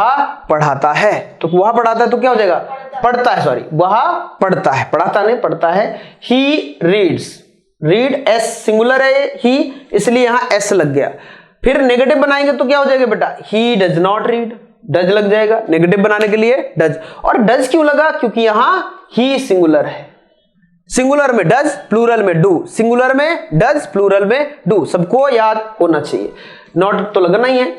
पढ़ाता है, तो वह पढ़ाता है तो क्या हो जाएगा? पढ़ता है, सॉरी, वह पढ़ता है, पढ़ाता नहीं पढ़ता है। He reads, read S singular है ही, इसलिए यहां एस लग गया। फिर नेगेटिव बनाएंगे तो क्या हो जाएगा बेटा? He does not read, does लग जाएगा नेगेटिव बनाने के लिए, डज। और डज क्यों लगा? क्योंकि यहां ही सिंगुलर है। सिंगुलर में डज, प्लूरल में डू, सिंगुलर में डज, प्लूरल में डू, सबको याद होना चाहिए। नॉट तो लगना ही है।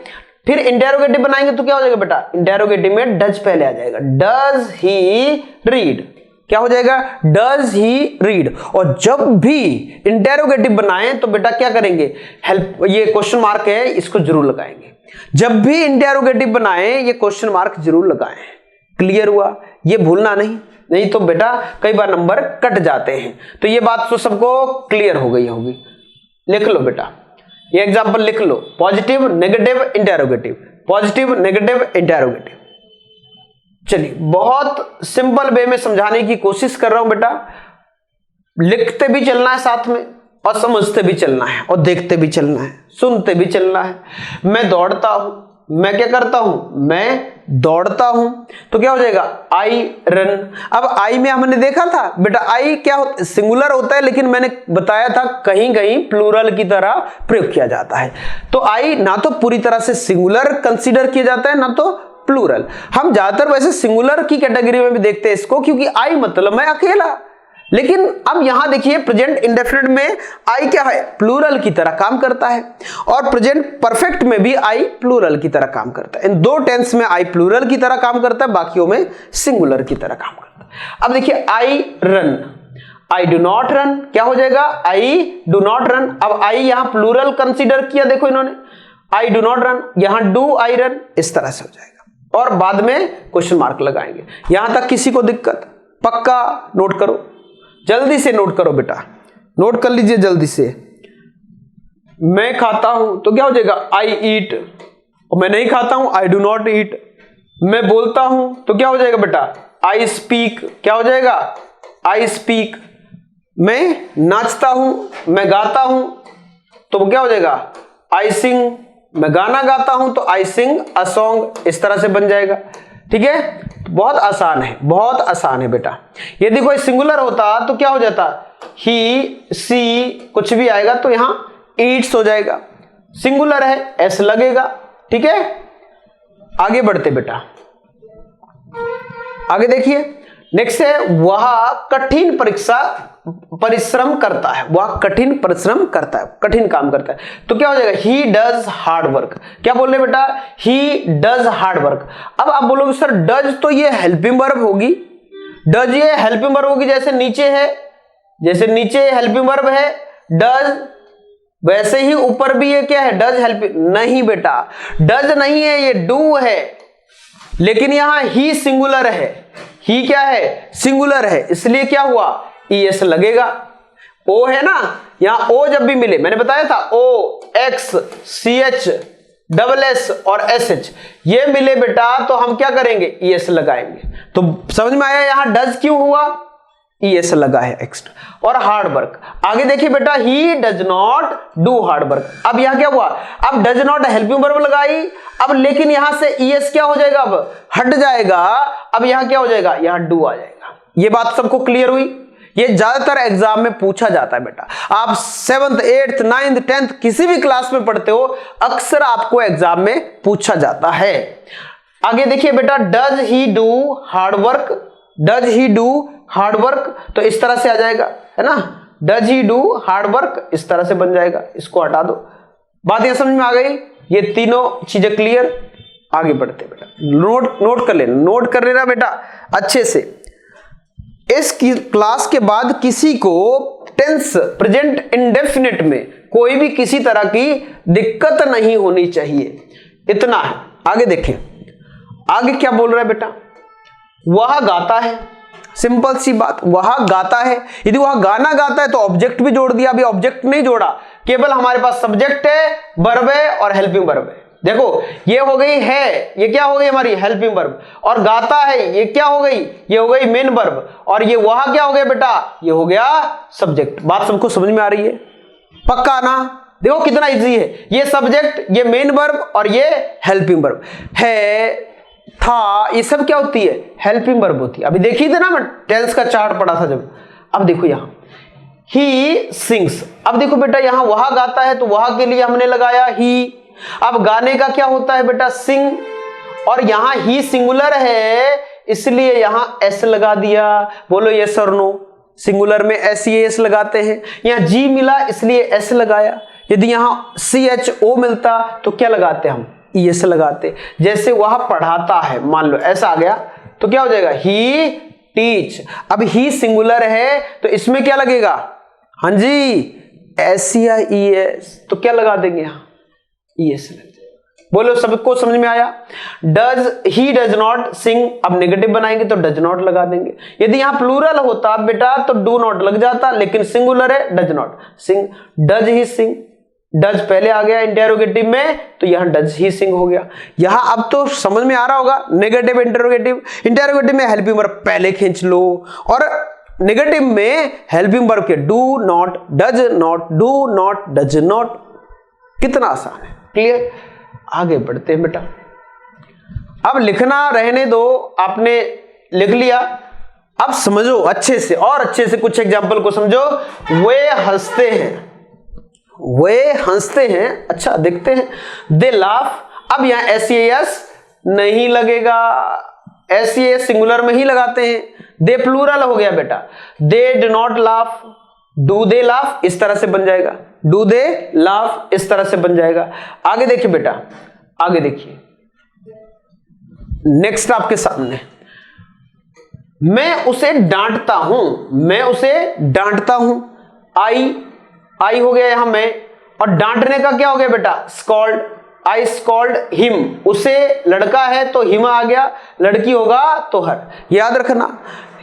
फिर इंटेरोगेटिव बनाएंगे तो क्या हो जाएगा बेटा? इंटेरोगेटिव में डज पहले आ जाएगा। डज ही रीड, क्या हो जाएगा? Does he read. और जब भी इंटेरोगेटिव बनाएं तो बेटा क्या करेंगे? हेल्प, ये क्वेश्चन मार्क है, इसको जरूर लगाएंगे। जब भी इंटेरोगेटिव बनाएं ये क्वेश्चन मार्क जरूर लगाएं। क्लियर हुआ? ये भूलना नहीं तो बेटा कई बार नंबर कट जाते हैं। तो ये बात तो सबको क्लियर हो गई होगी। लिख लो बेटा, ये एग्जांपल लिख लो। Positive, negative, interrogative, positive, negative, interrogative. चलिए बहुत सिंपल वे में समझाने की कोशिश कर रहा हूं बेटा, लिखते भी चलना है साथ में और समझते भी चलना है और देखते भी चलना है, सुनते भी चलना है। मैं दौड़ता हूं, मैं क्या करता हूं, मैं दौड़ता हूं, तो क्या हो जाएगा आई रन। अब आई में हमने देखा था बेटा आई क्या होता, सिंगुलर होता है, लेकिन मैंने बताया था कहीं कहीं प्लूरल की तरह प्रयोग किया जाता है। तो आई ना तो पूरी तरह से सिंगुलर कंसीडर किया जाता है ना तो प्लूरल। हम ज्यादातर वैसे सिंगुलर की कैटेगरी में भी देखते हैं इसको, क्योंकि आई मतलब मैं अकेला। लेकिन अब यहां देखिए प्रेजेंट इंडेफिनिट में आई क्या है, प्लूरल की तरह काम करता है, और प्रेजेंट परफेक्ट में भी आई प्लूरल की तरह काम करता है। इन दो टेंस में आई प्लूरल की तरह काम करता है, बाकियों में सिंगुलर की तरह काम करता है। अब देखिए I run, I do not run, क्या हो जाएगा आई डू नॉट रन। अब आई यहां प्लूरल कंसीडर किया, देखो इन्होंने आई डू नॉट रन, यहां डू आई रन, इस तरह से हो जाएगा, और बाद में क्वेश्चन मार्क लगाएंगे। यहां तक किसी को दिक्कत, पक्का नोट करो, जल्दी से नोट करो बेटा, नोट कर लीजिए जल्दी से। मैं खाता हूं तो क्या हो जाएगा आई ईट, और मैं नहीं खाता हूं आई डू नॉट ईट। मैं बोलता हूं तो क्या हो जाएगा बेटा आई स्पीक, क्या हो जाएगा आई स्पीक। मैं नाचता हूं, मैं गाता हूं तो क्या हो जाएगा आई सिंग। मैं गाना गाता हूं तो आई सिंग अ सॉन्ग, इस तरह से बन जाएगा। ठीक है, बहुत आसान है, बहुत आसान है बेटा। यदि कोई सिंगुलर होता तो क्या हो जाता, ही सी कुछ भी आएगा तो यहां ईट्स हो जाएगा। सिंगुलर है एस लगेगा। ठीक है, आगे बढ़ते बेटा, आगे देखिए नेक्स्ट है वह कठिन परिश्रम करता है, वह कठिन परिश्रम करता है, कठिन काम करता है, तो क्या हो जाएगा ही डज हार्ड वर्क। क्या बोल रहे बेटा ही डज हार्ड वर्क। अब आप बोलोगे सर डज तो ये हेल्पिंग वर्ब होगी, डज ये हेल्पिंग वर्ब होगी, जैसे नीचे है, जैसे नीचे हेल्पिंग वर्ब है डज, वैसे ही ऊपर भी ये क्या है डज हेल्पिंग। नहीं बेटा डज नहीं है, ये डू है, लेकिन यहां ही सिंगुलर है, ही क्या है सिंगुलर है, इसलिए क्या हुआ ईएस लगेगा। ओ है ना, यहां ओ जब भी मिले, मैंने बताया था O X C H double S और एस एच ये मिले बेटा तो हम क्या करेंगे ईएस लगाएंगे। तो समझ में आया यहां डज क्यों हुआ, ईएस लगा है एक्स्ट्रा। और हार्ड वर्क आगे देखिए बेटा he does not do hard work. अब यहां क्या हुआ, अब डज नॉट हेल्पिंग वर्ब लगाई, अब लेकिन यहां से ईएस क्या हो जाएगा, अब हट जाएगा, अब यहां क्या हो जाएगा यहां डू आ जाएगा। ये बात सबको क्लियर हुई। ये ज्यादातर एग्जाम में पूछा जाता है बेटा, आप 7th 8th 9th 10th किसी भी क्लास में पढ़ते हो, अक्सर आपको एग्जाम में पूछा जाता है। आगे देखिए बेटा does he do hard work, does he do hard work, तो इस तरह से आ जाएगा है ना, does he do hard work इस तरह से बन जाएगा, इसको हटा दो। बात यह समझ में आ गई, ये तीनों चीजें क्लियर। आगे बढ़ते बेटा, नोट कर लेना बेटा अच्छे से। इस क्लास के बाद किसी को टेंस प्रेजेंट इंडेफिनिट में कोई भी किसी तरह की दिक्कत नहीं होनी चाहिए, इतना है। आगे देखें, आगे क्या बोल रहा है बेटा, वह गाता है, सिंपल सी बात, वह गाता है। यदि वह गाना गाता है तो ऑब्जेक्ट भी जोड़ दिया, अभी ऑब्जेक्ट नहीं जोड़ा, केवल हमारे पास सब्जेक्ट है, वर्ब है और हेल्पिंग वर्ब है। देखो ये हो गई है, ये क्या हो गई हमारी हेल्पिंग वर्ब, और गाता है ये क्या हो गई, ये हो गई मेन वर्ब, और ये वह क्या हो गया बेटा, ये हो गया सब्जेक्ट। बात सबको समझ में आ रही है, पक्का ना। देखो कितना इजी है, ये सब्जेक्ट, ये मेन वर्ब और ये हेल्पिंग वर्ब है, था, ये सब क्या होती है हेल्पिंग वर्ब होती है। अभी देखिए थे ना, मैं टेंस का चार्ट पढ़ा था जब। अब देखो यहां ही सिंग्स, अब देखो बेटा यहां वह गाता है तो वह के लिए हमने लगाया ही। अब गाने का क्या होता है बेटा सिंग, और यहां ही सिंगुलर है इसलिए यहां एस लगा दिया। बोलो यस और नो, सिंगुलर में एस ये एस लगाते हैं, यहां जी मिला इसलिए एस लगाया। यदि यहां सी एच ओ मिलता तो क्या लगाते हम ईएस लगाते। जैसे वह पढ़ाता है, मान लो ऐसा आ गया तो क्या हो जाएगा ही टीच। अब ही सिंगुलर है तो इसमें क्या लगेगा, हाँ जी एस या ईएस, तो क्या लगा देंगे यहां ईएस लग जाएगा। बोलो सबको समझ में आया। डज ही डज नॉट सिंग, अब नेगेटिव बनाएंगे तो डज नॉट लगा देंगे। यदि यहां प्लूरल होता बेटा तो डू नॉट लग जाता, लेकिन सिंगुलर है does not sing, does he sing, does पहले आ गया इंटेरोगेटिव में, तो यहां डज ही सिंग हो गया। यहां अब तो समझ में आ रहा होगा, नेगेटिव इंटेरोगेटिव, इंटेरोगेटिव में हेल्पिंग वर्ब पहले खींच लो, और नेगेटिव में हेल्पिंग वर्ब के do not, does not, do not, does not. कितना आसान है, क्लियर। आगे बढ़ते हैं बेटा। अब लिखना रहने दो, आपने लिख लिया, अब समझो अच्छे से, और अच्छे से कुछ एग्जाम्पल को समझो। वे हंसते हैं, वे हंसते हैं, अच्छा देखते हैं। दे लाफ, अब यहां एस नहीं लगेगा, एस सिंगुलर में ही लगाते हैं। दे प्लूरल हो गया बेटा, they do not laugh, do they laugh इस तरह से बन जाएगा, डू दे लाफ इस तरह से बन जाएगा। आगे देखिए बेटा, आगे देखिए, नेक्स्ट आपके सामने, मैं उसे डांटता हूं, मैं उसे डांटता हूं। आई हो गया यहां मैं, और डांटने का क्या हो गया बेटा, स्कॉल्ड, आई स्कॉल्ड हिम। उसे लड़का है तो हिम आ गया, लड़की होगा तो हर। याद रखना,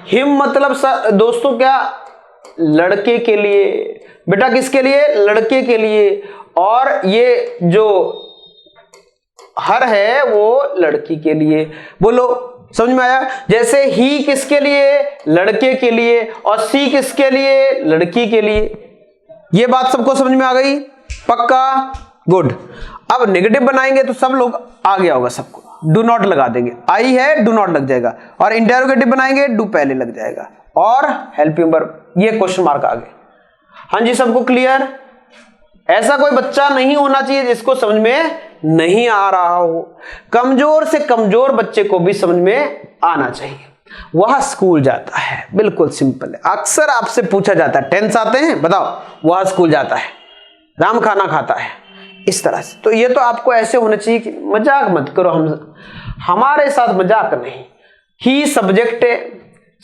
हिम मतलब दोस्तों क्या, लड़के के लिए बेटा, किसके लिए, लड़के के लिए, और ये जो हर है वो लड़की के लिए। बोलो समझ में आया। जैसे ही किसके लिए, लड़के के लिए, और सी किसके लिए, लड़की के लिए। ये बात सबको समझ में आ गई, पक्का, गुड। अब नेगेटिव बनाएंगे तो सब लोग आ गया होगा सबको, डू नॉट लगा देंगे, आई है डू नॉट लग जाएगा, और इंटेरोगेटिव बनाएंगे डू पहले लग जाएगा, और हेल्पिंग वर्ब ये क्वेश्चन मार्क आ गए। हाँ जी, सबको क्लियर। ऐसा कोई बच्चा नहीं होना चाहिए जिसको समझ में नहीं आ रहा हो। कमजोर से कमजोर बच्चे को भी समझ में आना चाहिए। वह स्कूल जाता है, बिल्कुल सिंपल है। अक्सर आपसे पूछा जाता है, टेंस आते हैं, बताओ, वह स्कूल जाता है, राम खाना खाता है, इस तरह से। तो ये तो आपको ऐसे होना चाहिए कि मजाक मत करो, हमारे साथ मजाक नहीं। ही सब्जेक्ट है,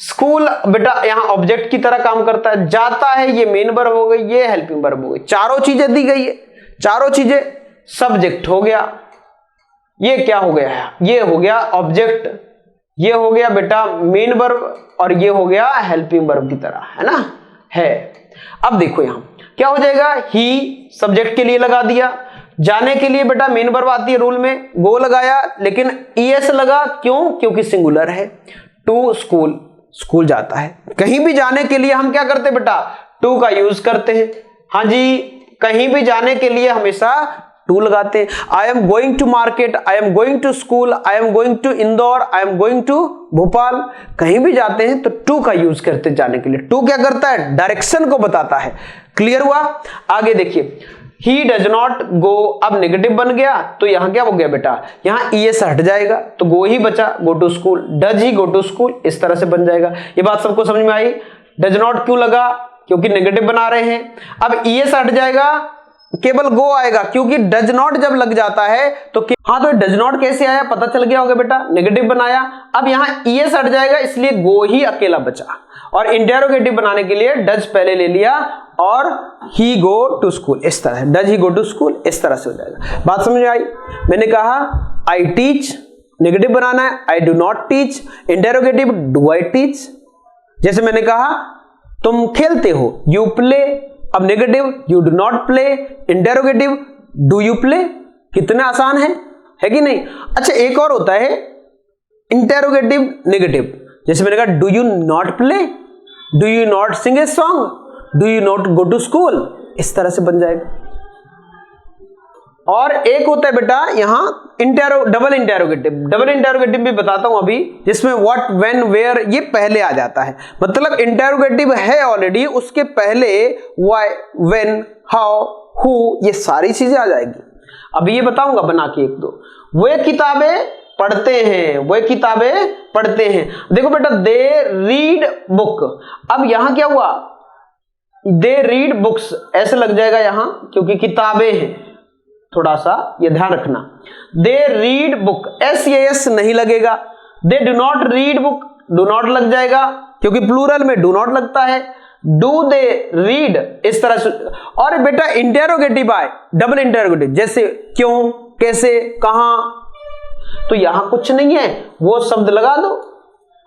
स्कूल बेटा यहां ऑब्जेक्ट की तरह काम करता है, जाता है ये मेन वर्ब हो गई, ये हेल्पिंग वर्ब हो गई, चारों चीजें दी गई है, चारों चीजें सब्जेक्ट हो गया, ये क्या हो गया है, ये हो गया ऑब्जेक्ट, ये हो गया बेटा मेन वर्ब, और ये हो गया हेल्पिंग वर्ब की तरह, है ना, है। अब देखो यहां क्या हो जाएगा, ही सब्जेक्ट के लिए लगा दिया, जाने के लिए बेटा मेन वर्ब आती है रूल में, गो लगाया, लेकिन ईएस लगा, क्यों, क्योंकि सिंगुलर है। टू स्कूल, स्कूल जाता है। कहीं भी जाने के लिए हम क्या करते बेटा, टू का यूज करते हैं। हाँ जी, कहीं भी जाने के लिए हमेशा टू लगाते हैं। I am going to market, I am going to school, I am going to Indore, I am going to Bhopal. कहीं भी जाते हैं तो टू का यूज करते हैं जाने के लिए। टू क्या करता है, डायरेक्शन को बताता है। क्लियर हुआ। आगे देखिए, ही डज नॉट गो, अब नेगेटिव बन गया तो यहां क्या हो गया बेटा, यहां ईएस हट जाएगा तो गो ही बचा, go to school, does he go to school, इस तरह से बन जाएगा। ये बात सबको समझ में आई। डज नॉट क्यों लगा, क्योंकि नेगेटिव बना रहे हैं। अब ईएस हट जाएगा, केवल गो आएगा, क्योंकि डज नॉट जब लग जाता है तो हाँ, तो डज नॉट कैसे आया पता चल गया होगा बेटा, नेगेटिव बनाया। अब यहां ईएस हट जाएगा, इसलिए गो ही अकेला बचा, और इंटेरोगेटिव बनाने के लिए डज पहले ले लिया और ही गो टू स्कूल, इस तरह does he go to school, इस तरह से हो जाएगा। बात समझ में आई। मैंने कहा आई टीच, नेगेटिव बनाना है, I do not teach, interrogative do I teach. जैसे मैंने कहा तुम खेलते हो, यू प्ले, अब negative you do not play, interrogative do you play. कितना आसान है कि नहीं। अच्छा, एक और होता है इंटेरोगेटिव नेगेटिव, जैसे मैंने कहा do you not play, do you not sing a song, do you not go to school, इस तरह से बन जाएगा। और एक होता है बेटा यहां डबल इंटेरोगेटिव भी बताता हूं अभी, जिसमें व्हाट, व्हेन, वेयर ये पहले आ जाता है। मतलब इंटेरोगेटिव है ऑलरेडी, उसके पहले व्हाई, व्हेन, हाउ, हु, ये सारी चीजें आ जाएगी। अभी ये बताऊंगा बना के एक दो। वे किताबें पढ़ते हैं, वे किताबें पढ़ते हैं। देखो बेटा, दे रीड बुक, अब यहां क्या हुआ, दे रीड बुक्स ऐसे लग जाएगा यहां, क्योंकि किताबें हैं, थोड़ा सा ये ध्यान रखना। दे रीड बुक, एस नहीं लगेगा। They do not read book, do not लग जाएगा, क्योंकि प्लूरल में डू नॉट लगता है। डू दे रीड, इस तरह से। और बेटा इंटेरोगेटिव आए, डबल इंटेरोगेटिव, जैसे क्यों, कैसे, कहां, तो यहां कुछ नहीं है, वो शब्द लगा दो।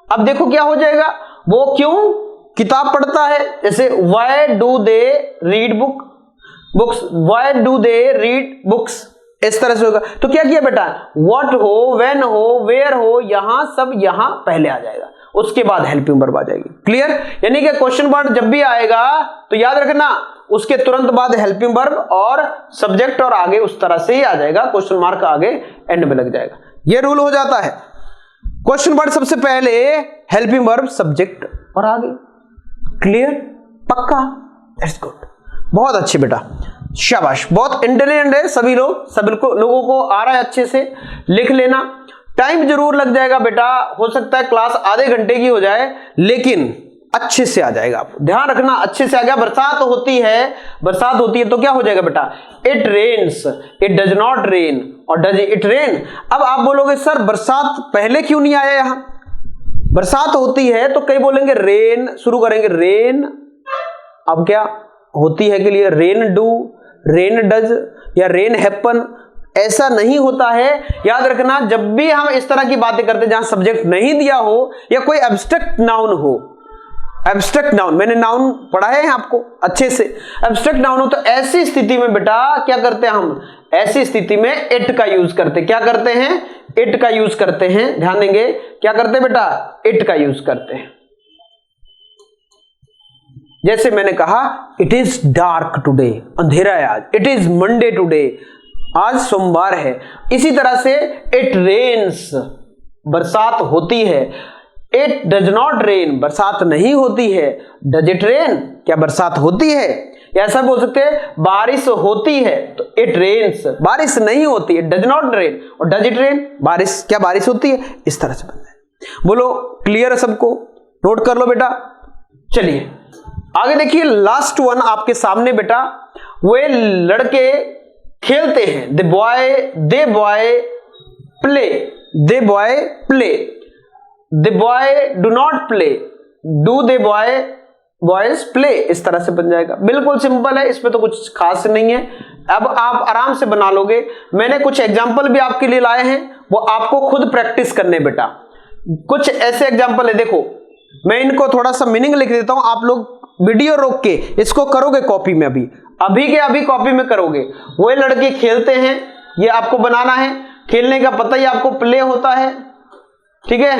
अब देखो क्या हो जाएगा, वो क्यों किताब पढ़ता है, जैसे why do they read book, books, why do they read books, इस तरह से होगा। तो क्या किया बेटा, व्हाट हो, व्हेन हो, वेयर हो, यहां सब यहां पहले आ जाएगा, उसके बाद हेल्पिंग वर्ब आ जाएगी। क्लियर? यानी कि क्वेश्चन वर्ड जब भी आएगा तो याद रखना उसके तुरंत बाद हेल्पिंग वर्ब और सब्जेक्ट और आगे उस तरह से ही आ जाएगा, क्वेश्चन मार्क आगे एंड में लग जाएगा। ये रूल हो जाता है। क्वेश्चन वर्ड सबसे पहले, हेल्पिंग वर्ब, सब्जेक्ट और आगे। क्लियर? पक्का? दैट्स गुड, बहुत अच्छे बेटा, शाबाश, बहुत इंटेलिजेंट है सभी लोग, सभी लोगों को आ रहा है अच्छे से। लिख लेना, टाइम जरूर लग जाएगा बेटा, हो सकता है क्लास आधे घंटे की हो जाए, लेकिन अच्छे से आ जाएगा। आप ध्यान रखना, अच्छे से आ गया। बरसात होती है तो क्या हो जाएगा बेटा, it rains, it does not rain, और डज इट रेन। अब आप बोलोगे सर बरसात पहले क्यों नहीं आया, यहां बरसात होती है तो कई बोलेंगे रेन, शुरू करेंगे रेन, अब क्या होती है के लिए रेन डू, रेन डज या रेन हैपन, ऐसा नहीं होता है। याद रखना जब भी हम इस तरह की बातें करते हैं जहां सब्जेक्ट नहीं दिया हो या कोई एब्स्ट्रैक्ट नाउन हो, एब्स्ट्रैक्ट नाउन मैंने नाउन पढ़ा है आपको अच्छे से, एब्स्ट्रैक्ट नाउन हो तो ऐसी स्थिति में बेटा क्या करते हैं हम, ऐसी स्थिति में इट का यूज करते, क्या करते हैं, इट का यूज करते हैं। ध्यान देंगे, क्या करते हैं बेटा, इट का यूज करते हैं। जैसे मैंने कहा इट इज डार्क टुडे, अंधेरा है आज, इट इज मंडे टुडे, आज सोमवार है। इसी तरह से इट रेन्स, बरसात होती है। इट डज नॉट रेन, बरसात नहीं होती है। डज इट रेन, क्या बरसात होती है। या ऐसा बोल सकते हैं बारिश होती है तो इट रेन्स, बारिश नहीं होती है, डज नॉट रेन, और डज इट रेन, बारिश, क्या बारिश होती है। इस तरह से बनता है। बोलो क्लियर है सबको, नोट कर लो बेटा। चलिए आगे देखिए, लास्ट वन आपके सामने बेटा, वे लड़के खेलते हैं, they boy play, they boy play, they boy do not play, do they boys play, इस तरह से बन जाएगा। बिल्कुल सिंपल है, इसमें तो कुछ खास नहीं है, अब आप आराम से बना लोगे। मैंने कुछ एग्जाम्पल भी आपके लिए लाए हैं, वो आपको खुद प्रैक्टिस करने बेटा। कुछ ऐसे एग्जाम्पल है, देखो मैं इनको थोड़ा सा मीनिंग लिख देता हूं, आप लोग वीडियो रोक के इसको करोगे कॉपी में, अभी के अभी कॉपी में करोगे। वो लड़के खेलते हैं, ये आपको बनाना है। खेलने का पता ही आपको प्ले होता है, ठीक है।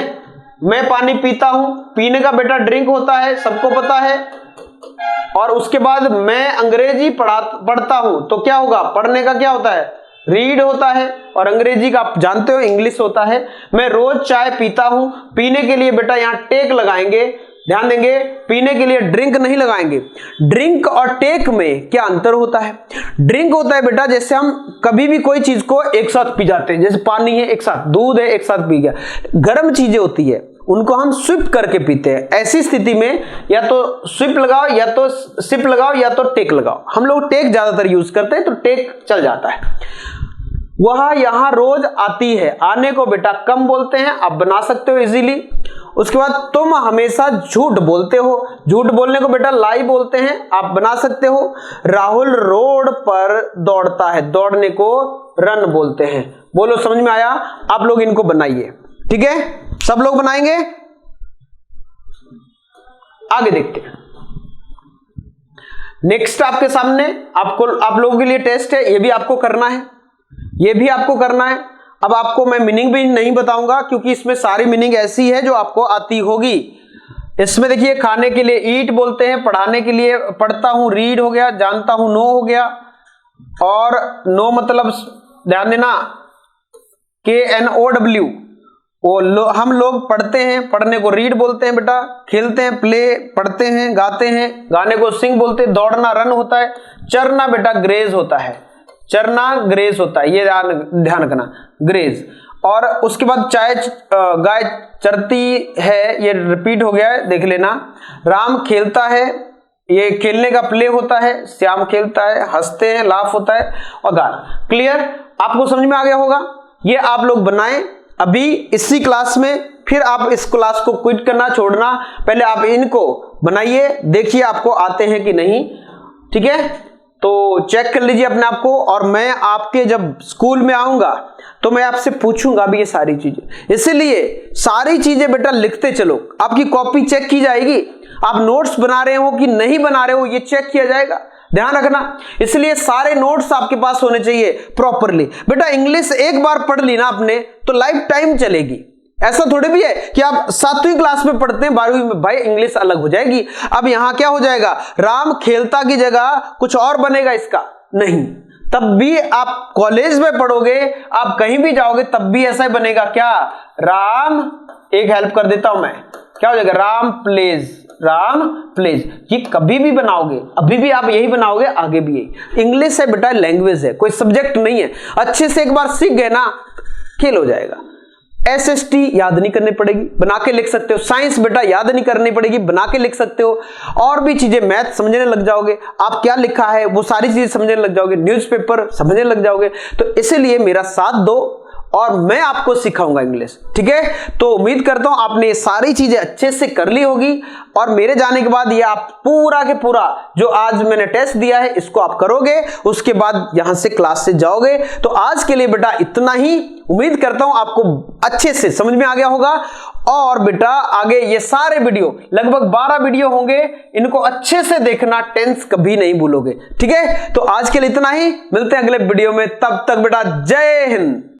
मैं पानी पीता हूं, पीने का बेटा ड्रिंक होता है, सबको पता है। और उसके बाद मैं अंग्रेजी पढ़ता हूं तो क्या होगा, पढ़ने का क्या होता है, रीड होता है, और अंग्रेजी का आप जानते हो इंग्लिश होता है। मैं रोज चाय पीता हूं, पीने के लिए बेटा यहां टेक लगाएंगे, ध्यान देंगे, पीने के लिए ड्रिंक नहीं लगाएंगे। ड्रिंक और टेक में क्या अंतर होता है। ड्रिंक होता है बेटा जैसे हम कभी भी कोई चीज को एक साथ पी जाते हैं, जैसे पानी है एक साथ, दूध है एक साथ पी गया। गर्म चीजें होती है उनको हम स्विप करके पीते हैं। ऐसी स्थिति में या तो स्विप लगाओ या तो सिप लगाओ या तो टेक लगाओ। हम लोग टेक ज्यादातर यूज करते हैं तो टेक चल जाता है। वह यहां रोज आती है, आने को बेटा कम बोलते हैं, आप बना सकते हो इजीली। उसके बाद तुम हमेशा झूठ बोलते हो, झूठ बोलने को बेटा लाई बोलते हैं, आप बना सकते हो। राहुल रोड पर दौड़ता है, दौड़ने को रन बोलते हैं। बोलो समझ में आया, आप लोग इनको बनाइए, ठीक है, सब लोग बनाएंगे। आगे देखते हैं, नेक्स्ट आपके सामने आप लोगों के लिए टेस्ट है, ये भी आपको करना है, ये भी आपको करना है। अब आपको मैं मीनिंग भी नहीं बताऊंगा क्योंकि इसमें सारी मीनिंग ऐसी है जो आपको आती होगी। इसमें देखिए, खाने के लिए ईट बोलते हैं, पढ़ाने के लिए पढ़ता हूं रीड हो गया, जानता हूं नो हो गया, और नो मतलब ध्यान देना KNOW, हम लोग पढ़ते हैं, पढ़ने को रीड बोलते हैं बेटा, खेलते हैं प्ले, पढ़ते हैं गाते हैं, गाने को सिंग बोलते हैं, दौड़ना रन होता है, चरना बेटा ग्रेज होता है, चरना ग्रेज होता है, ये ध्यान रखना ग्रेज। और उसके बाद चाय गाय चरती है, ये रिपीट हो गया है, देख लेना। राम खेलता है, ये खेलने का प्ले होता है, श्याम खेलता है, हंसते हैं लाफ होता है, और गाना। क्लियर, आपको समझ में आ गया होगा। ये आप लोग बनाएं अभी इसी क्लास में, फिर आप इस क्लास को क्विट करना छोड़ना, पहले आप इनको बनाइए, देखिए आपको आते हैं कि नहीं, ठीक है। तो चेक कर लीजिए अपने आप को, और मैं आपके जब स्कूल में आऊंगा तो मैं आपसे पूछूंगा भी ये सारी चीजें, इसीलिए सारी चीजें बेटा लिखते चलो। आपकी कॉपी चेक की जाएगी, आप नोट्स बना रहे हो कि नहीं बना रहे हो ये चेक किया जाएगा। ध्यान रखना। इसलिए सारे नोट्स आपके पास होने चाहिए प्रॉपरली। बेटा इंग्लिश एक बार पढ़ ली ना आपने तो लाइफ टाइम चलेगी। ऐसा थोड़ी भी है कि आप 7वीं क्लास में पढ़ते हैं 12वीं में भाई इंग्लिश अलग हो जाएगी। अब यहां क्या हो जाएगा, राम खेलता की जगह कुछ और बनेगा इसका नहीं। तब भी आप कॉलेज में पढ़ोगे, आप कहीं भी जाओगे तब भी ऐसा ही बनेगा। क्या, राम, एक हेल्प कर देता हूं मैं, क्या हो जाएगा, राम प्लेज, राम प्लेज। ये कभी भी बनाओगे, अभी भी आप यही बनाओगे, आगे भी यही। इंग्लिश है बेटा, लैंग्वेज है, कोई सब्जेक्ट नहीं है। अच्छे से एक बार सीख गए ना, खेल हो जाएगा। SST याद नहीं करनी पड़ेगी, बना के लिख सकते हो। साइंस बेटा याद नहीं करनी पड़ेगी, बना के लिख सकते हो। और भी चीजें, मैथ समझने लग जाओगे, आप क्या लिखा है वो सारी चीजें समझने लग जाओगे, न्यूज़पेपर समझने लग जाओगे। तो इसीलिए मेरा साथ दो और मैं आपको सिखाऊंगा इंग्लिश, ठीक है। तो उम्मीद करता हूं आपने ये सारी चीजें अच्छे से कर ली होगी और मेरे जाने के बाद ये आप पूरा के पूरा जो आज मैंने टेस्ट दिया है इसको आप करोगे, उसके बाद यहां से क्लास से जाओगे। तो आज के लिए बेटा इतना ही। उम्मीद करता हूं आपको अच्छे से समझ में आ गया होगा। और बेटा आगे ये सारे वीडियो, लगभग 12 वीडियो होंगे, इनको अच्छे से देखना, टेंस कभी नहीं भूलोगे, ठीक है। तो आज के लिए इतना ही, मिलते हैं अगले वीडियो में, तब तक बेटा जय हिंद।